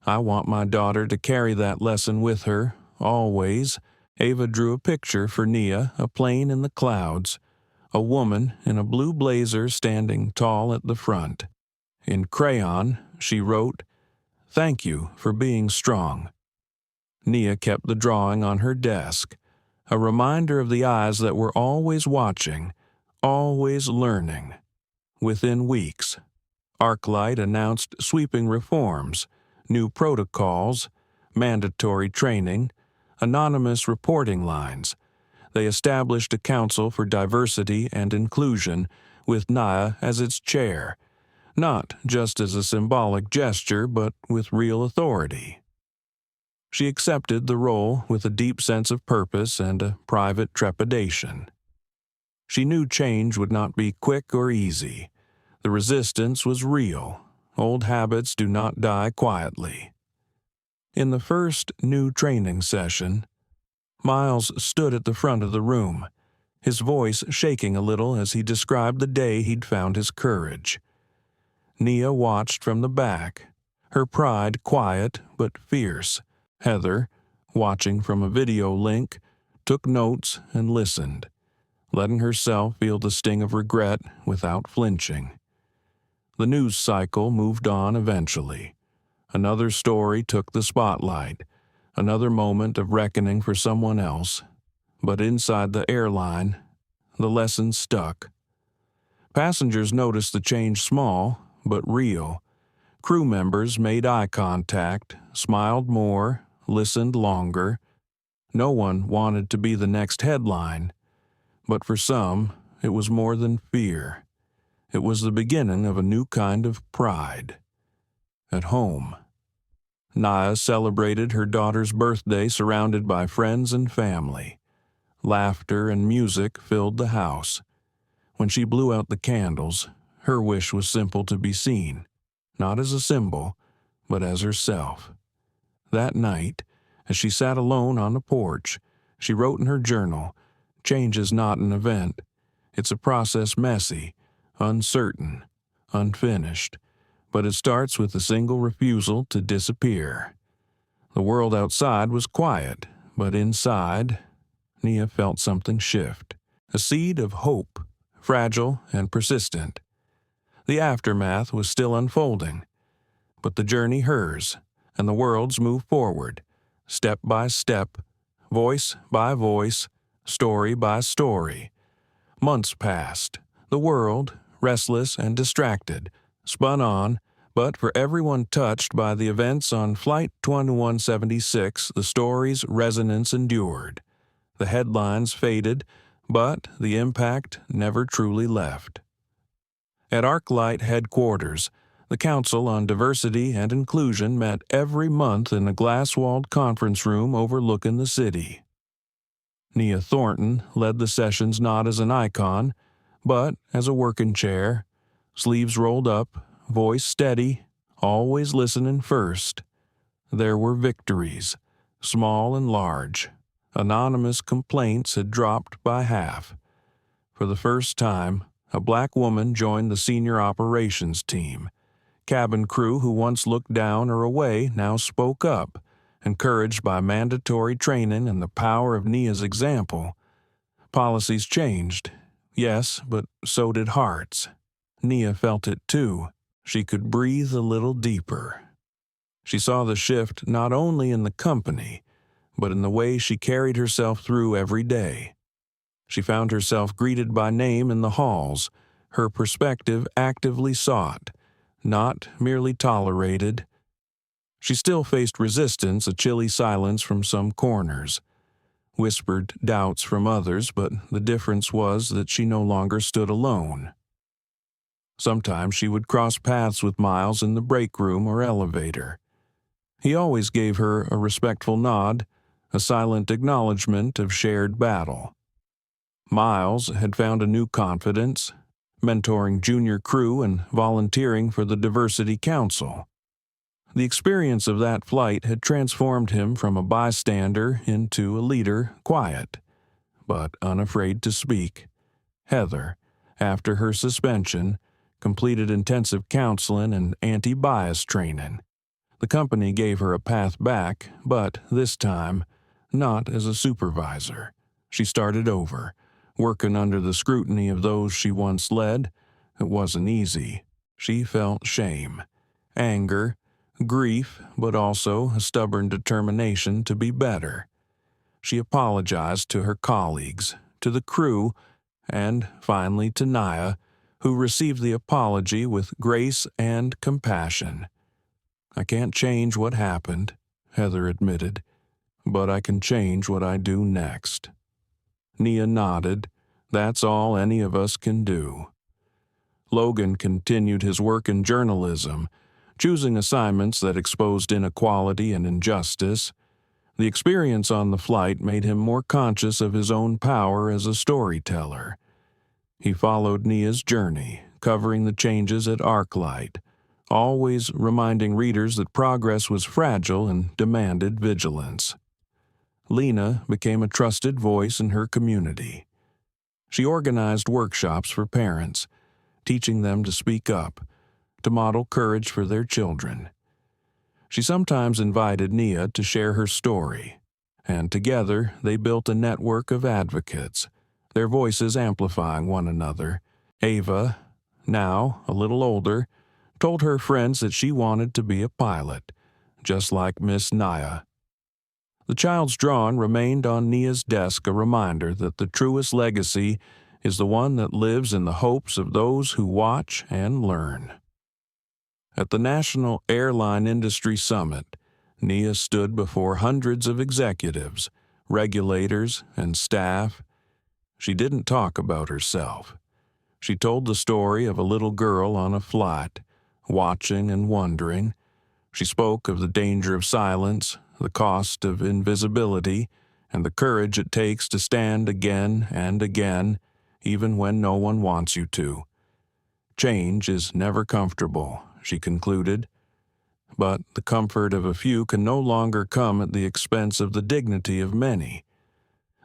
I want my daughter to carry that lesson with her, always. Ava drew a picture for Nia, a plane in the clouds, a woman in a blue blazer standing tall at the front. In crayon, she wrote, "Thank you for being strong." Nia kept the drawing on her desk, a reminder of the eyes that were always watching, always learning. Within weeks, ArcLight announced sweeping reforms, new protocols, mandatory training, anonymous reporting lines. They established a council for diversity and inclusion with Nia as its chair, not just as a symbolic gesture, but with real authority. She accepted the role with a deep sense of purpose and a private trepidation. She knew change would not be quick or easy. The resistance was real. Old habits do not die quietly. In the first new training session, Miles stood at the front of the room, his voice shaking a little as he described the day he'd found his courage. Nia watched from the back, her pride quiet but fierce. Heather, watching from a video link, took notes and listened, letting herself feel the sting of regret without flinching. The news cycle moved on eventually. Another story took the spotlight, another moment of reckoning for someone else. But inside the airline, the lesson stuck. Passengers noticed the change small, but real. Crew members made eye contact, smiled more, listened longer. No one wanted to be the next headline, but for some, it was more than fear. It was the beginning of a new kind of pride. At home, Nia celebrated her daughter's birthday surrounded by friends and family. Laughter and music filled the house. When she blew out the candles, her wish was simple: to be seen, not as a symbol, but as herself. That night, as she sat alone on the porch, she wrote in her journal, "Change is not an event. It's a process, messy, uncertain, unfinished, but it starts with a single refusal to disappear." The world outside was quiet, but inside, Nia felt something shift. A seed of hope, fragile and persistent. The aftermath was still unfolding, but the journey hers, and the world's moved forward, step by step, voice by voice, story by story. Months passed. The world, restless and distracted, spun on, but for everyone touched by the events on Flight 2176, the story's resonance endured. The headlines faded, but the impact never truly left. At ArcLight headquarters, the Council on Diversity and Inclusion met every month in a glass-walled conference room overlooking the city. Nia Thornton led the sessions not as an icon, but as a working chair, sleeves rolled up, voice steady, always listening first. There were victories, small and large. Anonymous complaints had dropped by half. For the first time, a black woman joined the senior operations team. Cabin crew who once looked down or away now spoke up, encouraged by mandatory training and the power of Nia's example. Policies changed, yes, but so did hearts. Nia felt it too. She could breathe a little deeper. She saw the shift not only in the company, but in the way she carried herself through every day. She found herself greeted by name in the halls, her perspective actively sought, not merely tolerated. She still faced resistance, a chilly silence from some corners, whispered doubts from others, but the difference was that she no longer stood alone. Sometimes she would cross paths with Miles in the break room or elevator. He always gave her a respectful nod, a silent acknowledgement of shared battle. Miles had found a new confidence, mentoring junior crew and volunteering for the Diversity Council. The experience of that flight had transformed him from a bystander into a leader, quiet, but unafraid to speak. Heather, after her suspension, completed intensive counseling and anti-bias training. The company gave her a path back, but this time, not as a supervisor. She started over, working under the scrutiny of those she once led. It wasn't easy. She felt shame, anger, grief, but also a stubborn determination to be better. She apologized to her colleagues, to the crew, and finally to Nia, who received the apology with grace and compassion. "I can't change what happened," Heather admitted, "but I can change what I do next." Nia nodded. That's all any of us can do. Logan continued his work in journalism, choosing assignments that exposed inequality and injustice. The experience on the flight made him more conscious of his own power as a storyteller. He followed Nia's journey, covering the changes at ArcLight, always reminding readers that progress was fragile and demanded vigilance. Lena became a trusted voice in her community. She organized workshops for parents, teaching them to speak up, to model courage for their children. She sometimes invited Nia to share her story, and together they built a network of advocates, their voices amplifying one another. Ava, now a little older, told her friends that she wanted to be a pilot, just like Miss Nia. The child's drawing remained on Nia's desk, a reminder that the truest legacy is the one that lives in the hopes of those who watch and learn. At the National Airline Industry Summit, Nia stood before hundreds of executives, regulators, and staff. She didn't talk about herself. She told the story of a little girl on a flight, watching and wondering. She spoke of the danger of silence, the cost of invisibility, and the courage it takes to stand again and again, even when no one wants you to. Change is never comfortable, she concluded, but the comfort of a few can no longer come at the expense of the dignity of many.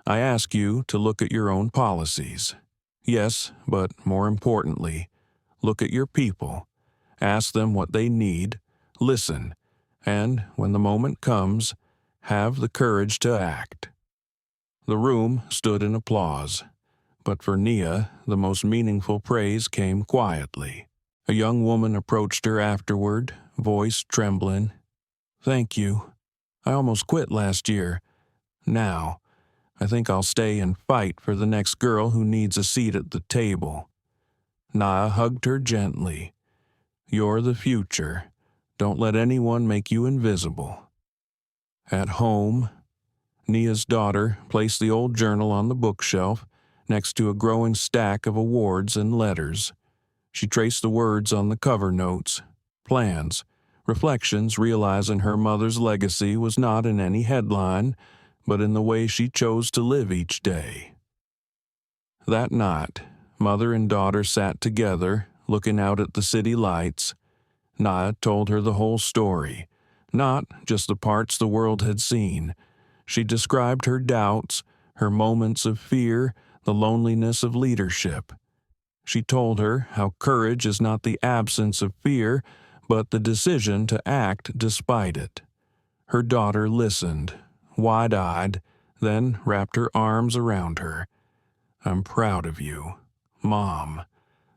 I ask you to look at your own policies. Yes, but more importantly, look at your people. Ask them what they need, listen, and, when the moment comes, have the courage to act. The room stood in applause, but for Nia, the most meaningful praise came quietly. A young woman approached her afterward, voice trembling. "Thank you. I almost quit last year. Now, I think I'll stay and fight for the next girl who needs a seat at the table." Nia hugged her gently. "You're the future. Don't let anyone make you invisible." At home, Nia's daughter placed the old journal on the bookshelf next to a growing stack of awards and letters. She traced the words on the cover notes, plans, reflections, realizing her mother's legacy was not in any headline, but in the way she chose to live each day. That night, mother and daughter sat together, looking out at the city lights. Nia told her the whole story, not just the parts the world had seen. She described her doubts, her moments of fear, the loneliness of leadership. She told her how courage is not the absence of fear, but the decision to act despite it. Her daughter listened, wide-eyed, then wrapped her arms around her. "I'm proud of you, Mom.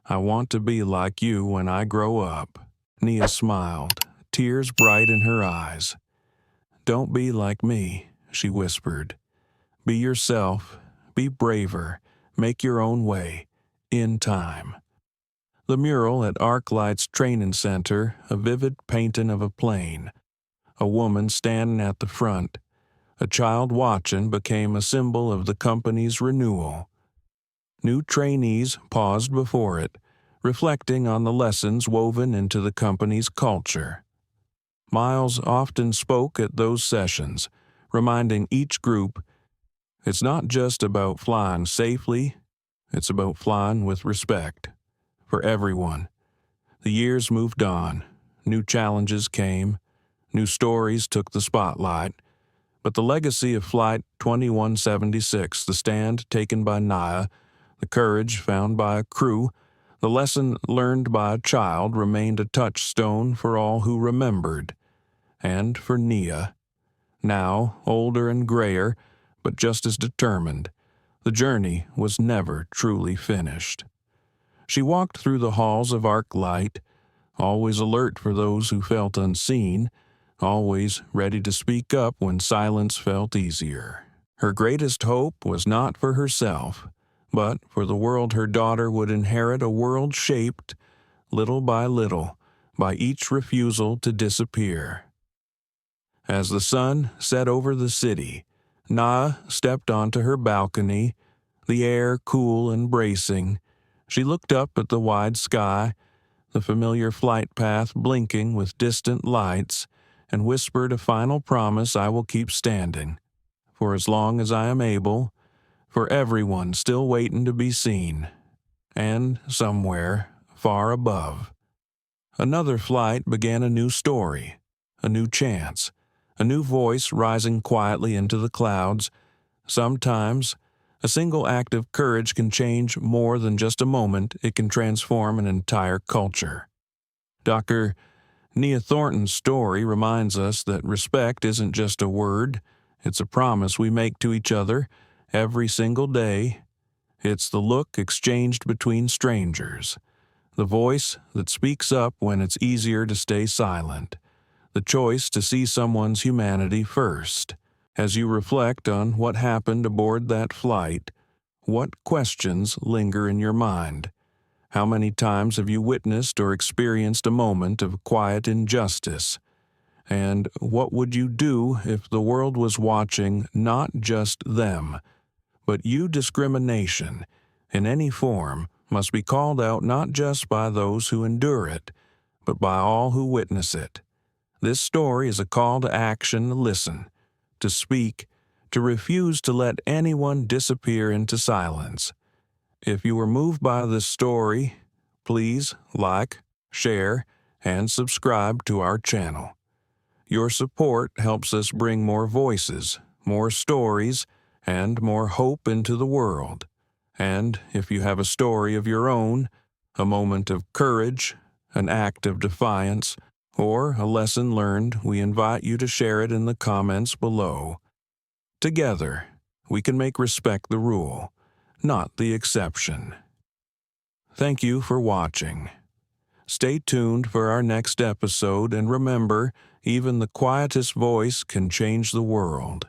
I want to be like you when I grow up." Nia smiled, tears bright in her eyes. "Don't be like me," she whispered. "Be yourself, be braver, make your own way, in time." The mural at ArcLight's training center, a vivid painting of a plane. A woman standing at the front, a child watching, became a symbol of the company's renewal. New trainees paused before it, reflecting on the lessons woven into the company's culture. Miles often spoke at those sessions, reminding each group, it's not just about flying safely, it's about flying with respect. For everyone. The years moved on, new challenges came, new stories took the spotlight, but the legacy of Flight 2176, the stand taken by Nia, the courage found by a crew, the lesson learned by a child remained a touchstone for all who remembered. And for Nia, now older and grayer, but just as determined, the journey was never truly finished. She walked through the halls of ArcLight, always alert for those who felt unseen, always ready to speak up when silence felt easier. Her greatest hope was not for herself, but for the world her daughter would inherit, a world shaped, little by little, by each refusal to disappear. As the sun set over the city, Nia stepped onto her balcony, the air cool and bracing. She looked up at the wide sky, the familiar flight path blinking with distant lights, and whispered a final promise: I will keep standing, for as long as I am able, for everyone still waiting to be seen, and somewhere far above. Another flight began a new story, a new chance, a new voice rising quietly into the clouds. Sometimes, a single act of courage can change more than just a moment. It can transform an entire culture. Dr. Nia Thornton's story reminds us that respect isn't just a word, it's a promise we make to each other every single day. It's the look exchanged between strangers, the voice that speaks up when it's easier to stay silent, the choice to see someone's humanity first. As you reflect on what happened aboard that flight, what questions linger in your mind? How many times have you witnessed or experienced a moment of quiet injustice? And what would you do if the world was watching not just them, but you? Discrimination, in any form, must be called out not just by those who endure it, but by all who witness it. This story is a call to action to listen, to speak, to refuse to let anyone disappear into silence. If you were moved by this story, please like, share, and subscribe to our channel. Your support helps us bring more voices, more stories, and more hope into the world. And if you have a story of your own, a moment of courage, an act of defiance, or a lesson learned, we invite you to share it in the comments below. Together, we can make respect the rule, not the exception. Thank you for watching. Stay tuned for our next episode, and remember, even the quietest voice can change the world.